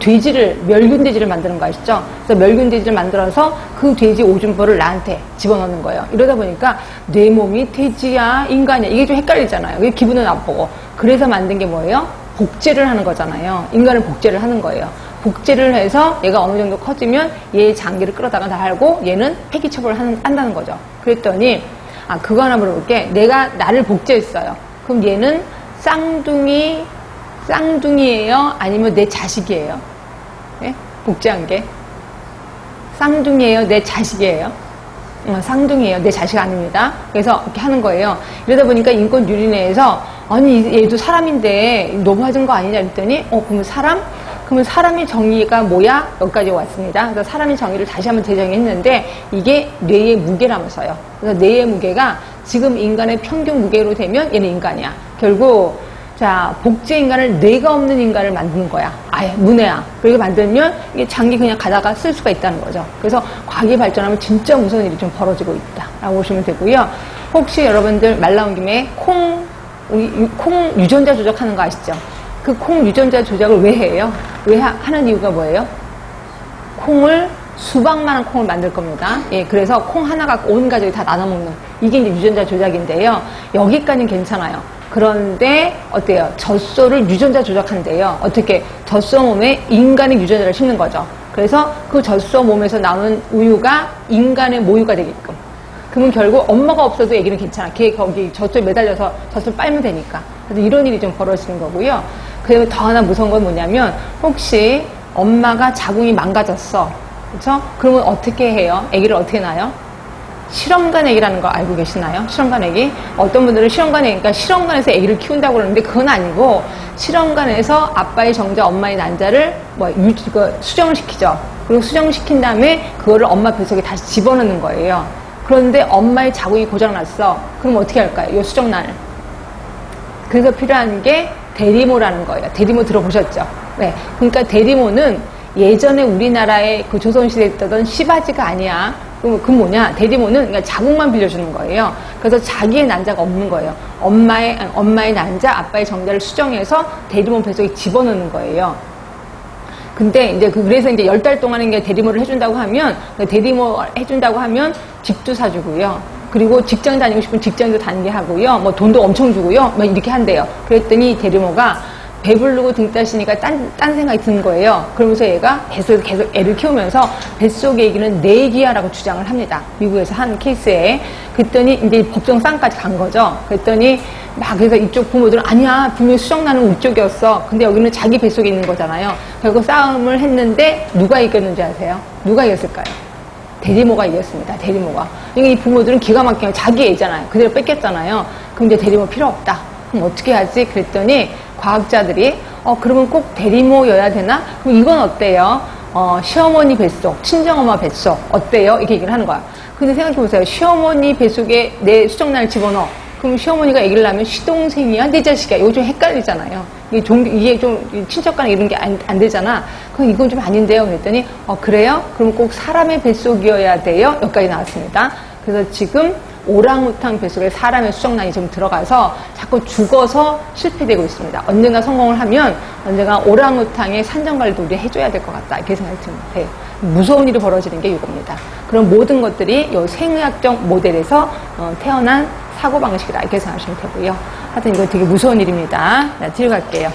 멸균 돼지를 만드는 거 아시죠? 그래서 멸균 돼지를 만들어서 그 돼지 오줌보를 나한테 집어넣는 거예요. 이러다 보니까 내 몸이 돼지야, 인간이야. 이게 좀 헷갈리잖아요. 이게 기분은 나쁘고. 그래서 만든 게 뭐예요? 복제를 하는 거잖아요. 인간을 복제를 하는 거예요. 복제를 해서 얘가 어느 정도 커지면 얘의 장기를 끌어다가 다 하고 얘는 폐기 처벌을 한다는 거죠. 그랬더니, 그거 하나 물어볼게. 내가 나를 복제했어요. 그럼 얘는 쌍둥이예요? 아니면 내 자식이에요? 예? 복제한 게. 쌍둥이예요? 내 자식이에요? 쌍둥이에요. 내 자식 아닙니다. 그래서 이렇게 하는 거예요. 이러다 보니까 인권유린회에서 아니 얘도 사람인데 너무하는 거 아니냐 그랬더니 그러면 사람의 정의가 뭐야? 여기까지 왔습니다. 그래서 사람의 정의를 다시 한번 재정했는데 이게 뇌의 무게라면서요. 그래서 뇌의 무게가 지금 인간의 평균 무게로 되면 얘는 인간이야. 결국 자, 복제 인간을 뇌가 없는 인간을 만드는 거야. 아예 문해야. 그렇게 만들면 이게 장기 그냥 가다가 쓸 수가 있다는 거죠. 그래서 과학이 발전하면 진짜 무서운 일이 좀 벌어지고 있다라고 보시면 되고요. 혹시 여러분들 말 나온 김에 콩 유전자 조작하는 거 아시죠? 그 콩 유전자 조작을 왜 해요? 하는 이유가 뭐예요? 콩을 수박만한 콩을 만들 겁니다. 예, 그래서 콩 하나가 온 가족이 다 나눠 먹는 이게 이제 유전자 조작인데요. 여기까지는 괜찮아요. 그런데 어때요? 젖소를 유전자 조작한대요. 어떻게? 젖소 몸에 인간의 유전자를 심는 거죠. 그래서 그 젖소 몸에서 나오는 우유가 인간의 모유가 되게끔. 그러면 결국 엄마가 없어도 애기는 괜찮아. 걔 거기 젖소에 매달려서 젖소를 빨면 되니까. 그래서 이런 일이 좀 벌어지는 거고요. 그리고 더 하나 무서운 건 뭐냐면 혹시 엄마가 자궁이 망가졌어. 그렇죠? 그러면 어떻게 해요? 아기를 어떻게 낳아요? 실험관 아기라는 거 알고 계시나요? 실험관 아기? 어떤 분들은 실험관 아기, 그러니까 실험관에서 아기를 키운다고 그러는데 그건 아니고 실험관에서 아빠의 정자, 엄마의 난자를 수정을 시키죠. 그리고 수정시킨 다음에 그거를 엄마 뱃속에 다시 집어넣는 거예요. 그런데 엄마의 자궁이 고장났어. 그럼 어떻게 할까요? 이 수정란을. 그래서 필요한 게 대리모라는 거예요. 대리모 들어보셨죠? 네. 그러니까 대리모는 예전에 우리나라의 그 조선시대에 있던 시바지가 아니야. 그 뭐냐? 대리모는 그러니까 자궁만 빌려주는 거예요. 그래서 자기의 난자가 없는 거예요. 엄마의 난자, 아빠의 정자를 수정해서 대리모 뱃속에 집어넣는 거예요. 근데 이제 그래서 이제 10달 동안 이제 대리모를 해준다고 하면, 대리모 해준다고 하면 집도 사주고요. 그리고 직장 다니고 싶으면 직장도 다니게 하고요. 뭐 돈도 엄청 주고요. 막 이렇게 한대요. 그랬더니 대리모가 배부르고 등 따시니까 딴 생각이 드는 거예요. 그러면서 얘가 뱃속에서 계속 애를 키우면서 뱃속의 애기는 내 애기야라고 주장을 합니다. 미국에서 한 케이스에. 그랬더니 이제 법정 싸움까지 간 거죠. 그랬더니 막 그래서 이쪽 부모들은 아니야 분명히 수정란은 이쪽이었어. 근데 여기는 자기 뱃속에 있는 거잖아요. 결국 싸움을 했는데 누가 이겼는지 아세요? 누가 이겼을까요? 대리모가 이겼습니다. 대리모가. 이 부모들은 기가 막히게 자기 애잖아요. 그대로 뺏겼잖아요. 그럼 이제 대리모 필요 없다. 그럼 어떻게 하지? 그랬더니 과학자들이 그러면 꼭 대리모여야 되나? 그럼 이건 어때요? 시어머니 뱃속, 친정엄마 뱃속 어때요? 이렇게 얘기를 하는 거야. 근데 생각해보세요. 시어머니 뱃속에 내 수정란을 집어넣어. 그럼 시어머니가 애기를 낳으면 시동생이야? 내 자식이야? 이거 좀 헷갈리잖아요. 이게 좀 친척 간에 이런 게 안 되잖아. 그럼 이건 좀 아닌데요? 그랬더니 그래요? 그럼 꼭 사람의 뱃속이어야 돼요? 여기까지 나왔습니다. 그래서 지금 오랑우탕 뱃속에 사람의 수정란이 좀 들어가서 자꾸 죽어서 실패되고 있습니다. 언젠가 성공을 하면 언젠가 오랑우탕의 산정관리도 우리 해줘야 될 것 같다. 이렇게 생각이 듭니다. 무서운 일이 벌어지는 게 이겁니다. 그런 모든 것들이 이 생의학적 모델에서 태어난 사고방식이다. 이렇게 생각하시면 되고요. 하여튼 이거 되게 무서운 일입니다. 자, 뒤로 갈게요.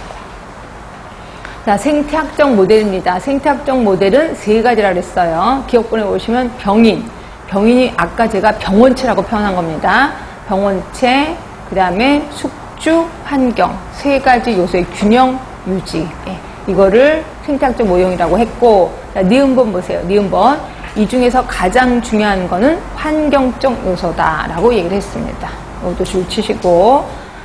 자, 생태학적 모델입니다. 생태학적 모델은 세 가지라 그랬어요. 기억본에 보시면 병인이 아까 제가 병원체라고 표현한 겁니다. 병원체, 그 다음에 숙주, 환경, 세 가지 요소의 균형 유지. 이거를 생태학적 모형이라고 했고, 자, 니은번 보세요. 니은번. 이 중에서 가장 중요한 거는 환경적 요소다라고 얘기를 했습니다. 이것도 줄 치시고,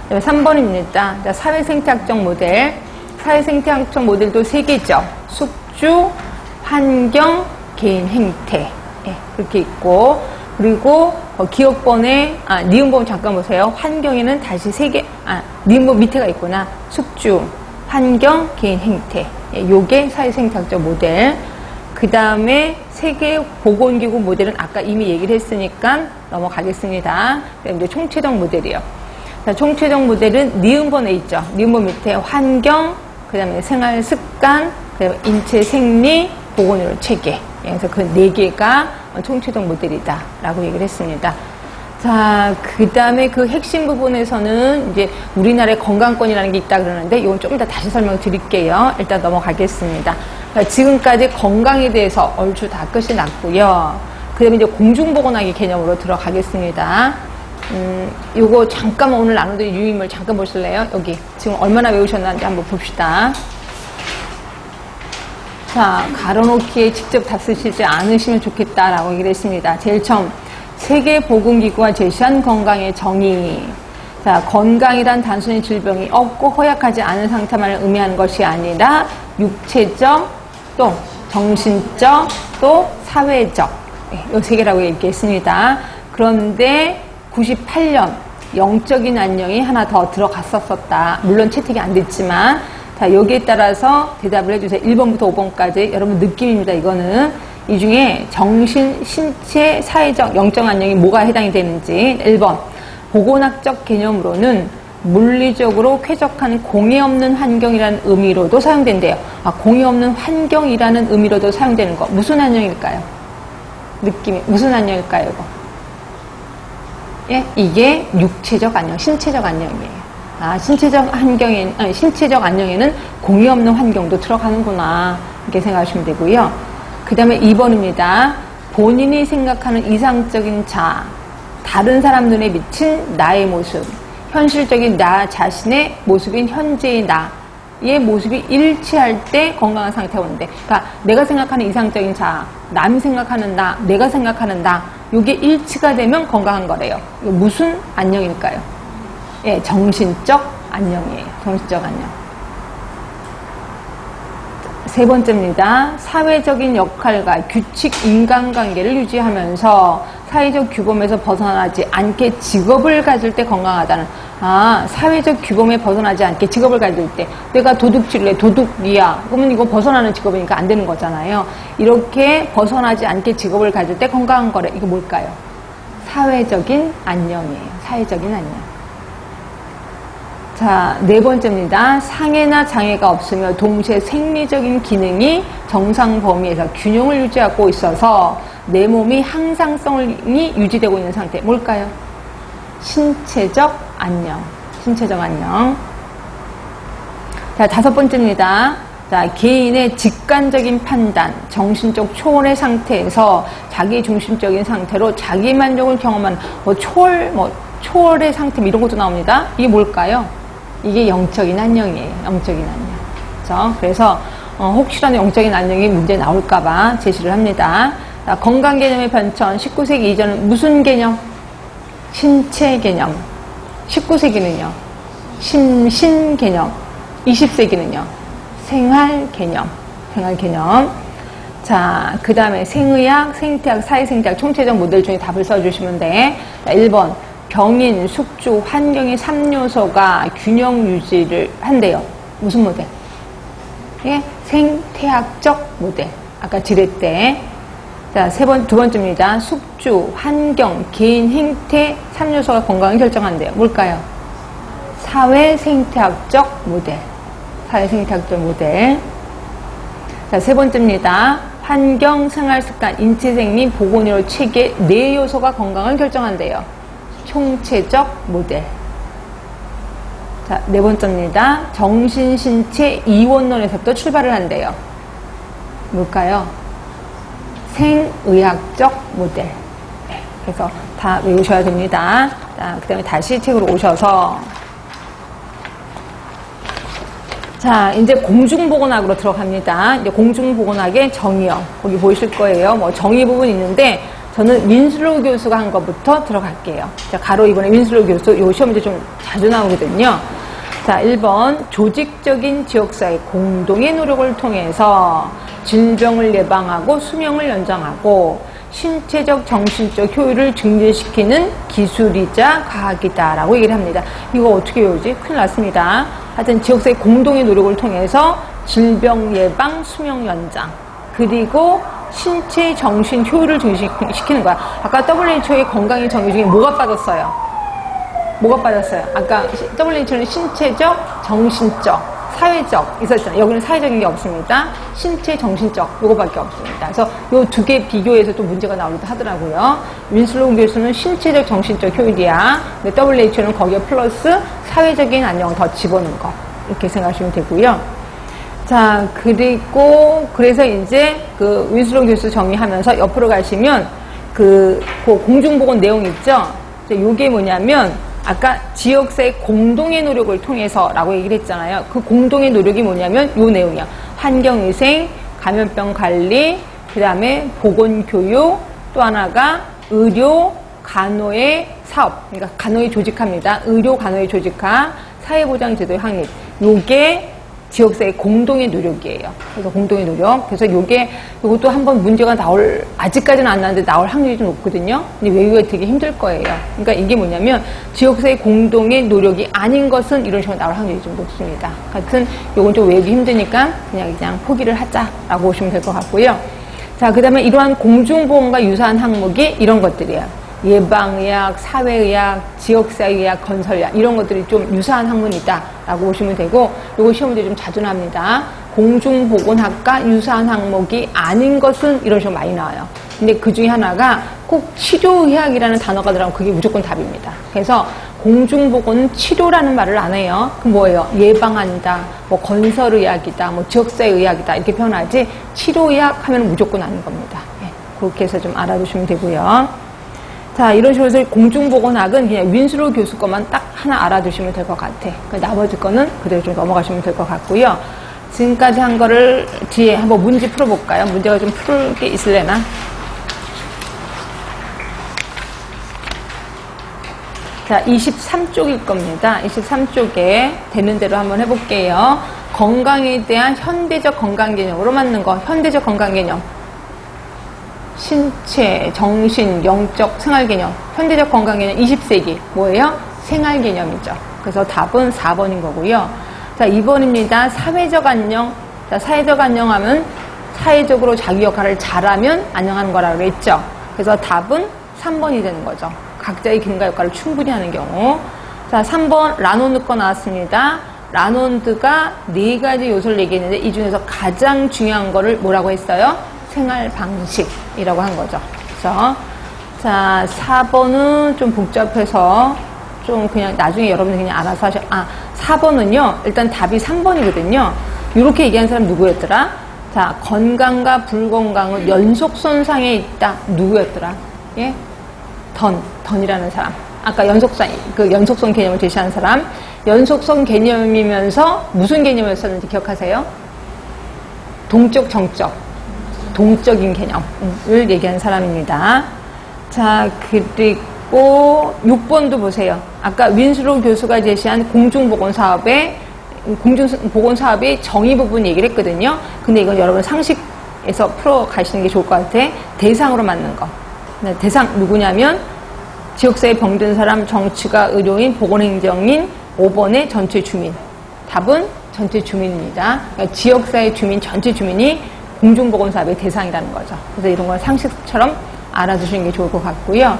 3번입니다. 자, 사회생태학적 모델. 사회생태학적 모델도 세 개죠. 숙주, 환경, 개인 행태. 그렇게 있고, 그리고 기억번에 니은번 잠깐 보세요. 환경에는 다시 세 개, 니은번 밑에가 있구나. 숙주, 환경, 개인 행태. 요게 사회생태학적 모델. 그 다음에 세계보건기구 모델은 아까 이미 얘기를 했으니까 넘어가겠습니다. 이제 총체적 모델이요. 자, 총체적 모델은 니은번에 있죠. 니은번 밑에 환경, 그 다음에 생활 습관, 그 다음에 인체 생리, 보건의료 체계. 그래서 그 네 개가 총체적 모델이다. 라고 얘기를 했습니다. 자, 그 다음에 그 핵심 부분에서는 이제 우리나라의 건강권이라는 게 있다 그러는데 이건 좀 이따 다시 설명드릴게요. 일단 넘어가겠습니다. 지금까지 건강에 대해서 얼추 다 끝이 났고요. 그 다음에 이제 공중보건학의 개념으로 들어가겠습니다. 요거 잠깐만 오늘 나눠드릴 유인물 잠깐 보실래요? 여기 지금 얼마나 외우셨는지 한번 봅시다. 자, 가로놓기에 직접 다 쓰시지 않으시면 좋겠다라고 얘기를 했습니다. 제일 처음 세계보건기구가 제시한 건강의 정의. 자, 건강이란 단순히 질병이 없고 허약하지 않은 상태만을 의미하는 것이 아니라 육체적, 또 정신적, 또 사회적 이 세 개라고 얘기했습니다. 그런데 98년 영적인 안녕이 하나 더 들어갔었다. 물론 채택이 안 됐지만 자, 여기에 따라서 대답을 해주세요. 1번부터 5번까지 여러분 느낌입니다. 이거는 이 중에 정신, 신체, 사회적, 영적 안녕이 뭐가 해당이 되는지. 1번 보건학적 개념으로는 물리적으로 쾌적한 공해 없는 환경이라는 의미로도 사용된대요. 공해 없는 환경이라는 의미로도 사용되는 거. 무슨 안녕일까요? 느낌이 무슨 안녕일까요? 이거? 예? 이게 육체적 안녕, 신체적 안녕이에요. 신체적 안녕에는 공이 없는 환경도 들어가는구나. 이렇게 생각하시면 되고요. 그 다음에 2번입니다. 본인이 생각하는 이상적인 자, 다른 사람 눈에 비친 나의 모습, 현실적인 나 자신의 모습인 현재의 나의 모습이 일치할 때 건강한 상태가 오는데, 그러니까 내가 생각하는 이상적인 자, 남이 생각하는 나, 내가 생각하는 나, 이게 일치가 되면 건강한 거래요. 이거 무슨 안녕일까요? 예, 정신적 안녕이에요. 정신적 안녕. 세 번째입니다. 사회적인 역할과 규칙 인간관계를 유지하면서 사회적 규범에서 벗어나지 않게 직업을 가질 때 건강하다는. 사회적 규범에 벗어나지 않게 직업을 가질 때 내가 도둑질을 해, 도둑이야. 그러면 이거 벗어나는 직업이니까 안 되는 거잖아요. 이렇게 벗어나지 않게 직업을 가질 때 건강한 거래. 이거 뭘까요? 사회적인 안녕이에요. 사회적인 안녕. 자, 네 번째입니다. 상해나 장애가 없으며 동시에 생리적인 기능이 정상 범위에서 균형을 유지하고 있어서 내 몸이 항상성이 유지되고 있는 상태. 뭘까요? 신체적 안녕. 신체적 안녕. 자, 다섯 번째입니다. 자, 개인의 직관적인 판단, 정신적 초월의 상태에서 자기 중심적인 상태로 자기 만족을 경험하는 초월의 상태 이런 것도 나옵니다. 이게 뭘까요? 이게 영적인 안녕이에요. 영적인 안녕. 그렇죠? 그래서 혹시라도 영적인 안녕이 문제 나올까봐 제시를 합니다. 자, 건강 개념의 변천, 19세기 이전은 무슨 개념? 신체 개념. 19세기는요. 신 개념. 20세기는요. 생활 개념. 생활 개념. 자, 그 다음에 생의학, 생태학, 사회생태학 총체적 모델 중에 답을 써주시면 돼. 자, 1번. 병인, 숙주, 환경의 3요소가 균형 유지를 한대요. 무슨 모델? 예, 생태학적 모델. 아까 지뢰 때. 자, 두 번째입니다. 숙주, 환경, 개인, 행태 3요소가 건강을 결정한대요. 뭘까요? 사회생태학적 모델. 사회생태학적 모델. 자, 세 번째입니다. 환경, 생활습관, 인체생리, 보건의료 체계 4요소가 건강을 결정한대요. 총체적 모델. 자, 네 번째입니다. 정신, 신체, 이원론에서부터 출발을 한대요. 뭘까요? 생의학적 모델. 네, 그래서 다 외우셔야 됩니다. 자, 그 다음에 다시 책으로 오셔서. 자, 이제 공중보건학으로 들어갑니다. 이제 공중보건학의 정의형. 거기 보이실 거예요. 뭐 정의 부분 있는데, 저는 윈슬로우 교수가 한 것부터 들어갈게요. 자, 가로 이번에 윈슬로우 교수, 요 시험 문제 좀 자주 나오거든요. 자, 1번. 조직적인 지역사회 공동의 노력을 통해서 질병을 예방하고 수명을 연장하고 신체적, 정신적 효율을 증진시키는 기술이자 과학이다라고 얘기를 합니다. 이거 어떻게 외우지? 큰일 났습니다. 하여튼 지역사회 공동의 노력을 통해서 질병 예방, 수명 연장, 그리고 신체, 정신, 효율을 증진시키는 거야. 아까 WHO의 건강의 정의 중에 뭐가 빠졌어요? 뭐가 빠졌어요? 아까 WHO는 신체적, 정신적, 사회적 있었잖아요. 여기는 사회적인 게 없습니다. 신체, 정신적 요거밖에 없습니다. 그래서 요 두 개 비교해서 또 문제가 나오기도 하더라고요. 윈슬로우 교수는 신체적, 정신적 효율이야. 근데 WHO는 거기에 플러스 사회적인 안녕을 더 집어넣은 거. 이렇게 생각하시면 되고요. 자, 그리고 그래서 이제 그 윈슬로우 교수 정리하면서 옆으로 가시면 그 공중보건 내용 있죠? 요게 뭐냐면 아까 지역사회 공동의 노력을 통해서라고 얘기를 했잖아요. 그 공동의 노력이 뭐냐면 요 내용이야. 환경위생, 감염병 관리, 그 다음에 보건교육, 또 하나가 의료, 간호의 사업, 그러니까 간호의 조직화입니다. 의료, 간호의 조직화, 사회보장제도의 확립. 요게 지역사회 공동의 노력이에요. 그래서 공동의 노력. 그래서 요것도 한번 문제가 아직까지는 안 나왔는데 나올 확률이 좀 높거든요. 근데 외우기가 되게 힘들 거예요. 그러니까 이게 뭐냐면 지역사회 공동의 노력이 아닌 것은 이런 식으로 나올 확률이 좀 높습니다. 하여튼 요건 좀 외우기 힘드니까 그냥 포기를 하자라고 보시면 될 것 같고요. 자, 그 다음에 이러한 공중보건과 유사한 항목이 이런 것들이에요. 예방의학, 사회의학, 지역사회의학, 건설의학 이런 것들이 좀 유사한 학문이다라고 보시면 되고 요거 시험 문제 좀 자주 나옵니다. 공중보건학과 유사한 항목이 아닌 것은 이런 식으로 많이 나와요. 근데 그 중에 하나가 꼭 치료의학이라는 단어가 들어가면 그게 무조건 답입니다. 그래서 공중보건은 치료라는 말을 안 해요. 그럼 뭐예요? 예방한다, 뭐 건설의학이다, 뭐 지역사회의학이다 이렇게 표현하지 치료의학 하면 무조건 아닌 겁니다. 예, 그렇게 해서 좀 알아두시면 되고요. 자, 이런 식으로 해서 공중보건학은 그냥 윈스로 교수 것만 딱 하나 알아두시면 될 것 같아. 나머지 거는 그대로 좀 넘어가시면 될 것 같고요. 지금까지 한 거를 뒤에 한번 문제 풀어볼까요? 문제가 좀 풀 게 있을래나? 자, 23쪽일 겁니다. 23쪽에 되는 대로 한번 해볼게요. 건강에 대한 현대적 건강 개념으로 맞는 거. 현대적 건강 개념. 신체, 정신, 영적 생활 개념. 현대적 건강 개념 20세기. 뭐예요? 생활 개념이죠. 그래서 답은 4번인 거고요. 자, 2번입니다. 사회적 안녕. 자, 사회적 안녕하면 사회적으로 자기 역할을 잘하면 안녕하는 거라고 그랬죠. 그래서 답은 3번이 되는 거죠. 각자의 기능과 역할을 충분히 하는 경우. 자, 3번 라논드 거 나왔습니다. 라논드가 4가지 요소를 얘기했는데 이 중에서 가장 중요한 거를 뭐라고 했어요? 생활 방식이라고 한 거죠. 그래서 자, 4번은 좀 복잡해서 좀 그냥 나중에 여러분들 그냥 알아서 하셔. 4번은요. 일단 답이 3번이거든요. 이렇게 얘기한 사람 누구였더라? 자, 건강과 불건강은 연속 손상에 있다. 누구였더라? 예? 던이라는 사람. 아까 연속성 개념을 제시한 사람. 연속성 개념이면서 무슨 개념이었었는지 기억하세요? 동적, 정적. 동적인 개념을 얘기한 사람입니다. 자, 그리고 6번도 보세요. 아까 윈스로 교수가 제시한 공중보건사업의 정의 부분 얘기를 했거든요. 근데 이건 여러분 상식에서 풀어 가시는 게 좋을 것 같아. 대상으로 맞는 거. 대상 누구냐면 지역사회 병든 사람, 정치가, 의료인, 보건행정인, 5번의 전체 주민. 답은 전체 주민입니다. 그러니까 지역사회 주민, 전체 주민이 공중보건사업의 대상이라는 거죠. 그래서 이런 걸 상식처럼 알아두시는 게 좋을 것 같고요.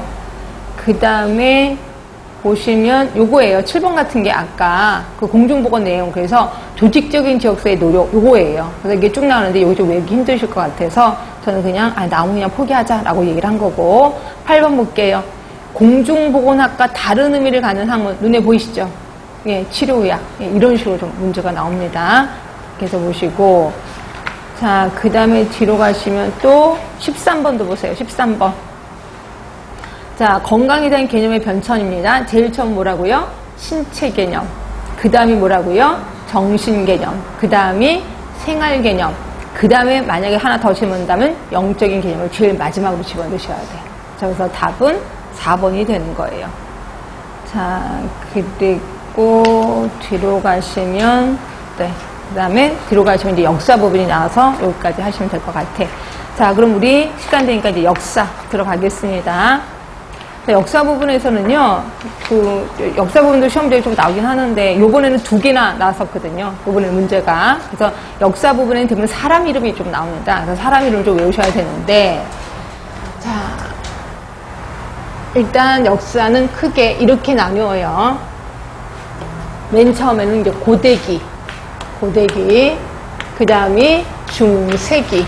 그 다음에 보시면 요거예요. 7번 같은 게 아까 그 공중보건 내용, 그래서 조직적인 지역사회 노력 요거예요. 그래서 이게 쭉 나오는데 요거 좀 외우기 힘드실 것 같아서 저는 그냥 나오면 그냥 포기하자라고 얘기를 한 거고. 8번 볼게요. 공중보건학과 다른 의미를 갖는 학문 눈에 보이시죠? 예, 치료의학. 예, 이런 식으로 좀 문제가 나옵니다. 그래서 보시고. 자, 그 다음에 뒤로 가시면 또 13번도 보세요. 13번. 자, 건강에 대한 개념의 변천입니다. 제일 처음 뭐라고요? 신체 개념. 그 다음이 뭐라고요? 정신 개념. 그 다음이 생활 개념. 그 다음에 만약에 하나 더 집어넣는다면 영적인 개념을 제일 마지막으로 집어넣으셔야 돼요. 자, 그래서 답은 4번이 되는 거예요. 자, 그리고 뒤로 가시면, 네. 그 다음에 뒤로 가시면 이제 역사 부분이 나와서 여기까지 하시면 될 것 같아. 자, 그럼 우리 시간 되니까 이제 역사 들어가겠습니다. 자, 역사 부분에서는요, 역사 부분도 시험지에 좀 나오긴 하는데, 요번에는 2개나 나왔었거든요. 요번에 문제가. 그래서 역사 부분에는 대부분 사람 이름이 좀 나옵니다. 그래서 사람 이름을 좀 외우셔야 되는데, 자, 일단 역사는 크게 이렇게 나뉘어요. 맨 처음에는 이제 고대기, 그 다음이 중세기,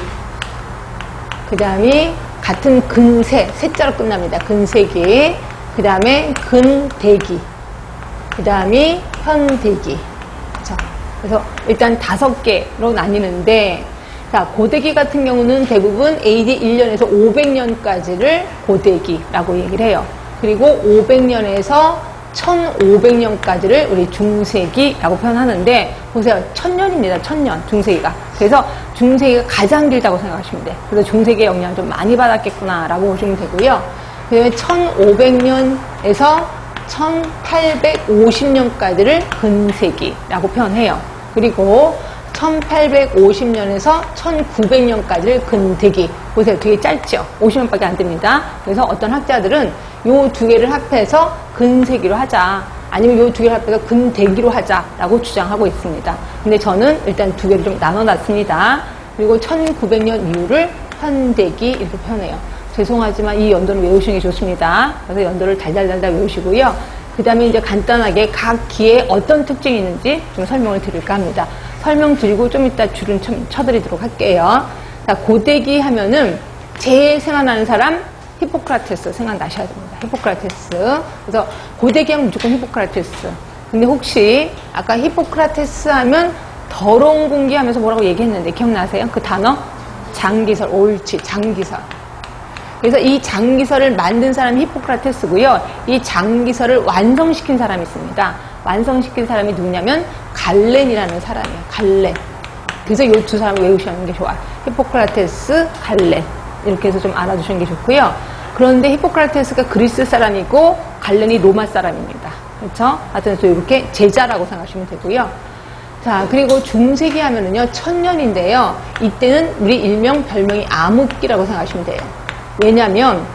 그 다음이 같은 근세, 세자로 끝납니다. 근세기, 그 다음에 근대기, 그 다음이 현대기. 그렇죠? 그래서 일단 5개로 나뉘는데, 자, 고대기 같은 경우는 대부분 AD 1년에서 500년까지를 고대기라고 얘기를 해요. 그리고 500년에서 1500년까지를 우리 중세기라고 표현하는데, 보세요. 1000년입니다. 1000년, 중세기가. 그래서 중세기가 가장 길다고 생각하시면 돼요. 그래서 중세기의 영향을 좀 많이 받았겠구나라고 보시면 되고요. 그 다음에 1500년에서 1850년까지를 근세기라고 표현해요. 그리고 1850년에서 1900년까지를 근대기. 보세요. 되게 짧죠? 50년밖에 안 됩니다. 그래서 어떤 학자들은 요 2개를 합해서 근세기로 하자. 아니면 요 2개를 합해서 근대기로 하자라고 주장하고 있습니다. 근데 저는 일단 2개를 좀 나눠놨습니다. 그리고 1900년 이후를 현대기 이렇게 표현해요. 죄송하지만 이 연도는 외우시는 게 좋습니다. 그래서 연도를 달달달달 외우시고요. 그 다음에 이제 간단하게 각 기에 어떤 특징이 있는지 좀 설명을 드릴까 합니다. 설명드리고 좀 이따 줄은 쳐드리도록 할게요. 자, 고대기 하면은 제일 생각나는 사람 히포크라테스 생각나셔야 됩니다. 히포크라테스. 그래서 고대기 하면 무조건 히포크라테스. 근데 혹시 아까 히포크라테스 하면 더러운 공기 하면서 뭐라고 얘기했는데 기억나세요? 그 단어? 장기설. 옳지. 장기설. 그래서 이 장기설을 만든 사람이 히포크라테스고요. 이 장기설을 완성시킨 사람이 있습니다. 완성시킨 사람이 누구냐면 갈렌이라는 사람이에요. 갈렌. 그래서 이 두 사람을 외우시는 게 좋아요. 히포크라테스, 갈렌. 이렇게 해서 좀 알아두시는 게 좋고요. 그런데 히포크라테스가 그리스 사람이고 갈렌이 로마 사람입니다. 그렇죠? 하여튼 또 이렇게 제자라고 생각하시면 되고요. 자, 그리고 중세기 하면은요, 천년인데요. 이때는 우리 일명 별명이 암흑기라고 생각하시면 돼요. 왜냐면,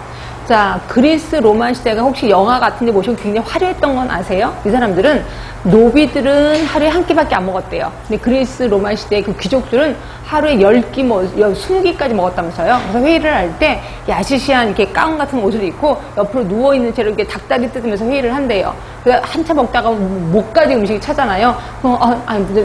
자, 그리스 로마 시대가 혹시 영화 같은 데 보시고 굉장히 화려했던 건 아세요? 이 사람들은, 노비들은 하루에 한 끼밖에 안 먹었대요. 근데 그리스 로마 시대의 그 귀족들은 하루에 10끼, 20끼까지 먹었다면서요. 그래서 회의를 할 때 야시시한 이렇게 가운 같은 옷을 입고 옆으로 누워있는 채로 이렇게 닭다리 뜯으면서 회의를 한대요. 그래서 한참 먹다가 목까지 음식이 차잖아요.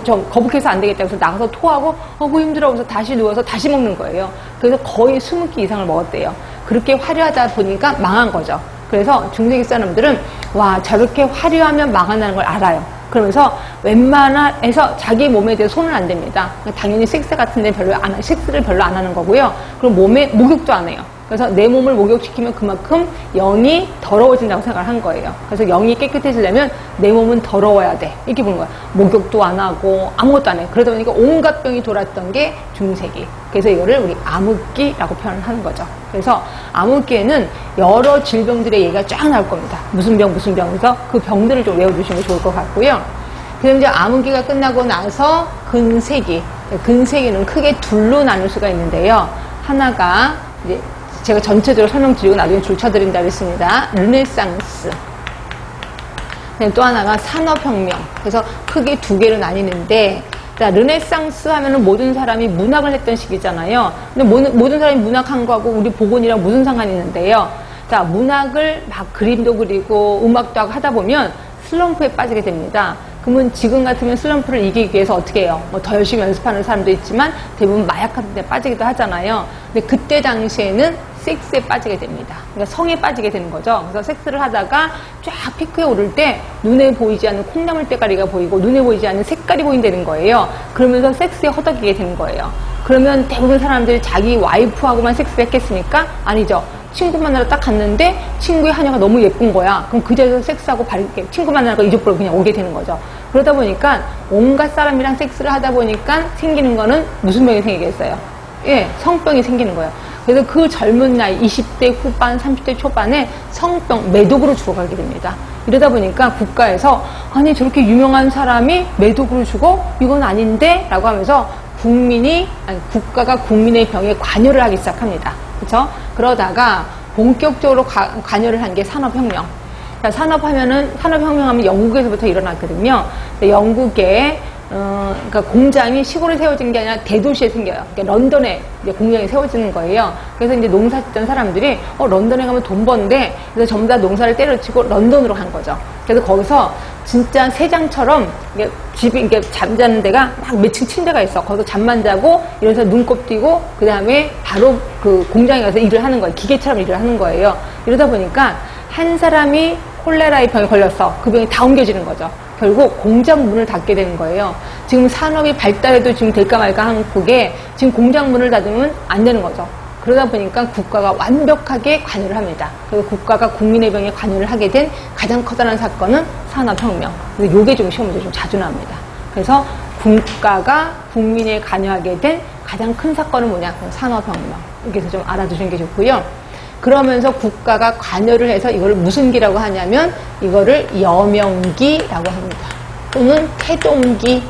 저 거북해서 안 되겠다. 그래서 나가서 토하고, 그 힘들어. 그래서 다시 누워서 다시 먹는 거예요. 그래서 거의 20끼 이상을 먹었대요. 그렇게 화려하다 보니까 망한 거죠. 그래서 중세기 사람들은 와, 저렇게 화려하면 망한다는 걸 알아요. 그러면서 웬만해서 자기 몸에 대해 손을 안 댑니다. 당연히 섹스 같은 데 섹스를 별로 안 하는 거고요. 그리고 몸에 목욕도 안 해요. 그래서 내 몸을 목욕시키면 그만큼 영이 더러워진다고 생각을 한 거예요. 그래서 영이 깨끗해지려면 내 몸은 더러워야 돼. 이렇게 보는 거예요. 목욕도 안 하고 아무것도 안 해요. 그러다 보니까 온갖 병이 돌았던 게 중세기. 그래서 이거를 우리 암흑기라고 표현을 하는 거죠. 그래서 암흑기에는 여러 질병들의 얘기가 쫙 나올 겁니다. 무슨 병, 무슨 병. 그래서 그 병들을 좀 외워두시면 좋을 것 같고요. 그럼 이제 암흑기가 끝나고 나서 근세기. 근세기는 크게 둘로 나눌 수가 있는데요. 하나가 이제 제가 전체적으로 설명드리고 나중에 줄쳐드린다 그랬습니다. 르네상스. 또 하나가 산업혁명. 그래서 크게 두 개로 나뉘는데, 자, 르네상스 하면은 모든 사람이 문학을 했던 시기잖아요. 근데 모든 사람이 문학한 거하고 우리 복원이랑 무슨 상관이 있는데요. 자, 문학을 막 그림도 그리고 음악도 하고 하다 보면 슬럼프에 빠지게 됩니다. 그러면 지금 같으면 슬럼프를 이기기 위해서 어떻게 해요? 뭐 더 열심히 연습하는 사람도 있지만 대부분 마약 같은 데 빠지기도 하잖아요. 근데 그때 당시에는 섹스에 빠지게 됩니다. 그러니까 성에 빠지게 되는 거죠. 그래서 섹스를 하다가 쫙 피크에 오를 때 눈에 보이지 않는 콩나물 때가리가 보이고 눈에 보이지 않는 색깔이 보인다는 거예요. 그러면서 섹스에 허덕이게 되는 거예요. 그러면 대부분 사람들이 자기 와이프하고만 섹스를 했겠습니까? 아니죠. 친구 만나러 딱 갔는데 친구의 하녀가 너무 예쁜 거야. 그럼 그 자리에서 섹스하고 친구 만나러 이쪽으로 그냥 오게 되는 거죠. 그러다 보니까 온갖 사람이랑 섹스를 하다 보니까 생기는 거는 무슨 병이 생기겠어요? 예, 성병이 생기는 거예요. 그래서 그 젊은 나이 20대 후반, 30대 초반에 성병, 매독으로 죽어가게 됩니다. 이러다 보니까 국가에서 아니 저렇게 유명한 사람이 매독으로 죽어? 이건 아닌데? 라고 하면서 국가가 국민의 병에 관여를 하기 시작합니다. 그렇죠? 그러다가 본격적으로 관여를 한 게 산업혁명. 산업혁명하면 영국에서부터 일어났거든요. 영국에 그러니까 공장이 시골에 세워진 게 아니라 대도시에 생겨요. 그러니까 런던에 이제 공장이 세워지는 거예요. 그래서 이제 농사 짓던 사람들이 런던에 가면 돈 번데 그래서 전부 다 농사를 때려치고 런던으로 간 거죠. 그래서 거기서 진짜 새장처럼 집이 이게 잠자는 데가 막 몇 층 침대가 있어. 거기서 잠만 자고 이래서 눈곱 띄고 그 다음에 바로 그 공장에 가서 일을 하는 거예요. 기계처럼 일을 하는 거예요. 이러다 보니까 한 사람이 콜레라의 병에 걸려서 그 병이 다 옮겨지는 거죠. 결국 공장 문을 닫게 되는 거예요. 지금 산업이 발달해도 지금 될까 말까 한 국에 지금 공장 문을 닫으면 안 되는 거죠. 그러다 보니까 국가가 완벽하게 관여를 합니다. 그래서 국가가 국민의 병에 관여를 하게 된 가장 커다란 사건은 산업혁명. 그래서 요게 좀 시험에서 좀 자주 나옵니다. 그래서 국가가 국민에 관여하게 된 가장 큰 사건은 뭐냐? 산업혁명. 이렇게 해서 좀 알아두시는 게 좋고요. 그러면서 국가가 관여를 해서 이거를 무슨 기라고 하냐면 이거를 여명기라고 합니다. 또는 태동기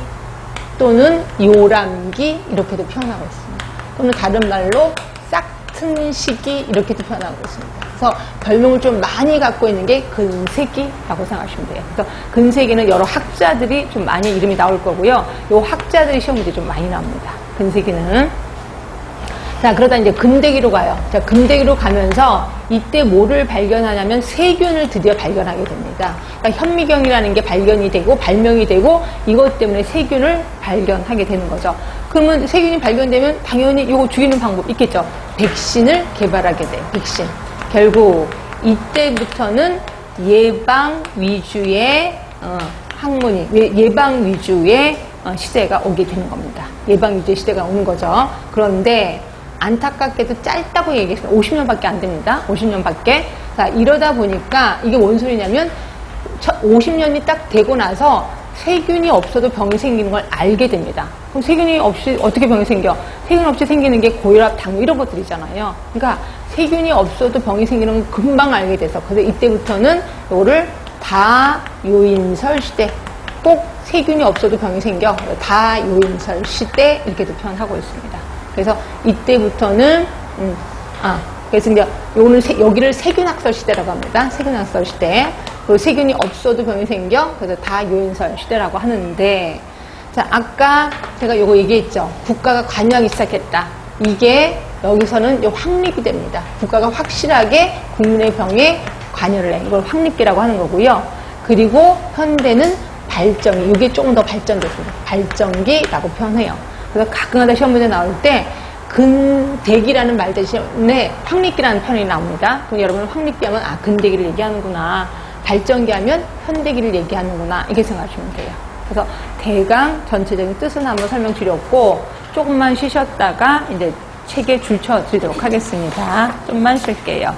또는 요람기 이렇게도 표현하고 있습니다. 또는 다른 말로 싹튼시기 이렇게도 표현하고 있습니다. 그래서 별명을 좀 많이 갖고 있는 게 근세기라고 생각하시면 돼요. 그래서 근세기는 여러 학자들이 좀 많이 이름이 나올 거고요. 요 학자들이 시험 문제 좀 많이 나옵니다. 근세기는. 자, 그러다 이제 근대기로 가요. 자, 근대기로 가면서 이때 뭐를 발견하냐면 세균을 드디어 발견하게 됩니다. 그러니까 현미경이라는 게 발견이 되고 발명이 되고 이것 때문에 세균을 발견하게 되는 거죠. 그러면 세균이 발견되면 당연히 이거 죽이는 방법 있겠죠. 백신을 개발하게 돼요. 백신. 결국 이때부터는 예방 위주의 학문이 예방 위주의 시대가 오게 되는 겁니다. 예방 위주의 시대가 오는 거죠. 그런데 안타깝게도 짧다고 얘기했어요. 50년밖에 안 됩니다. 50년밖에. 자, 이러다 보니까 이게 뭔 소리냐면 50년이 딱 되고 나서 세균이 없어도 병이 생기는 걸 알게 됩니다. 그럼 세균이 없이 어떻게 병이 생겨? 세균 없이 생기는 게 고혈압, 당뇨 이런 것들이잖아요. 그러니까 세균이 없어도 병이 생기는 걸 금방 알게 돼서 그래서 이때부터는 이거를 다요인설 시대, 꼭 세균이 없어도 병이 생겨 다요인설 시대 이렇게도 표현하고 있습니다. 그래서 이때부터는 그래서 이제 오늘 여기를 세균학설 시대라고 합니다. 세균학설 시대. 그리고 세균이 없어도 병이 생겨 그래서 다요인설 시대라고 하는데, 자, 아까 제가 요거 얘기했죠. 국가가 관여하기 시작했다. 이게 여기서는 확립이 됩니다. 국가가 확실하게 국민의 병에 관여를 해. 이걸 확립기라고 하는 거고요. 그리고 현대는 발전기, 이게 조금 더 발전됐습니다. 발전기라고 표현해요. 그래서 가끔가다 시험 문제 나올 때 근대기라는 말 대신에 확립기라는 표현이 나옵니다. 그럼 여러분은 확립기 하면 근대기를 얘기하는구나. 발전기 하면 현대기를 얘기하는구나. 이렇게 생각하시면 돼요. 그래서 대강 전체적인 뜻은 한번 설명드렸고 조금만 쉬셨다가 이제 책에 줄 쳐드리도록 하겠습니다. 좀만 쉴게요.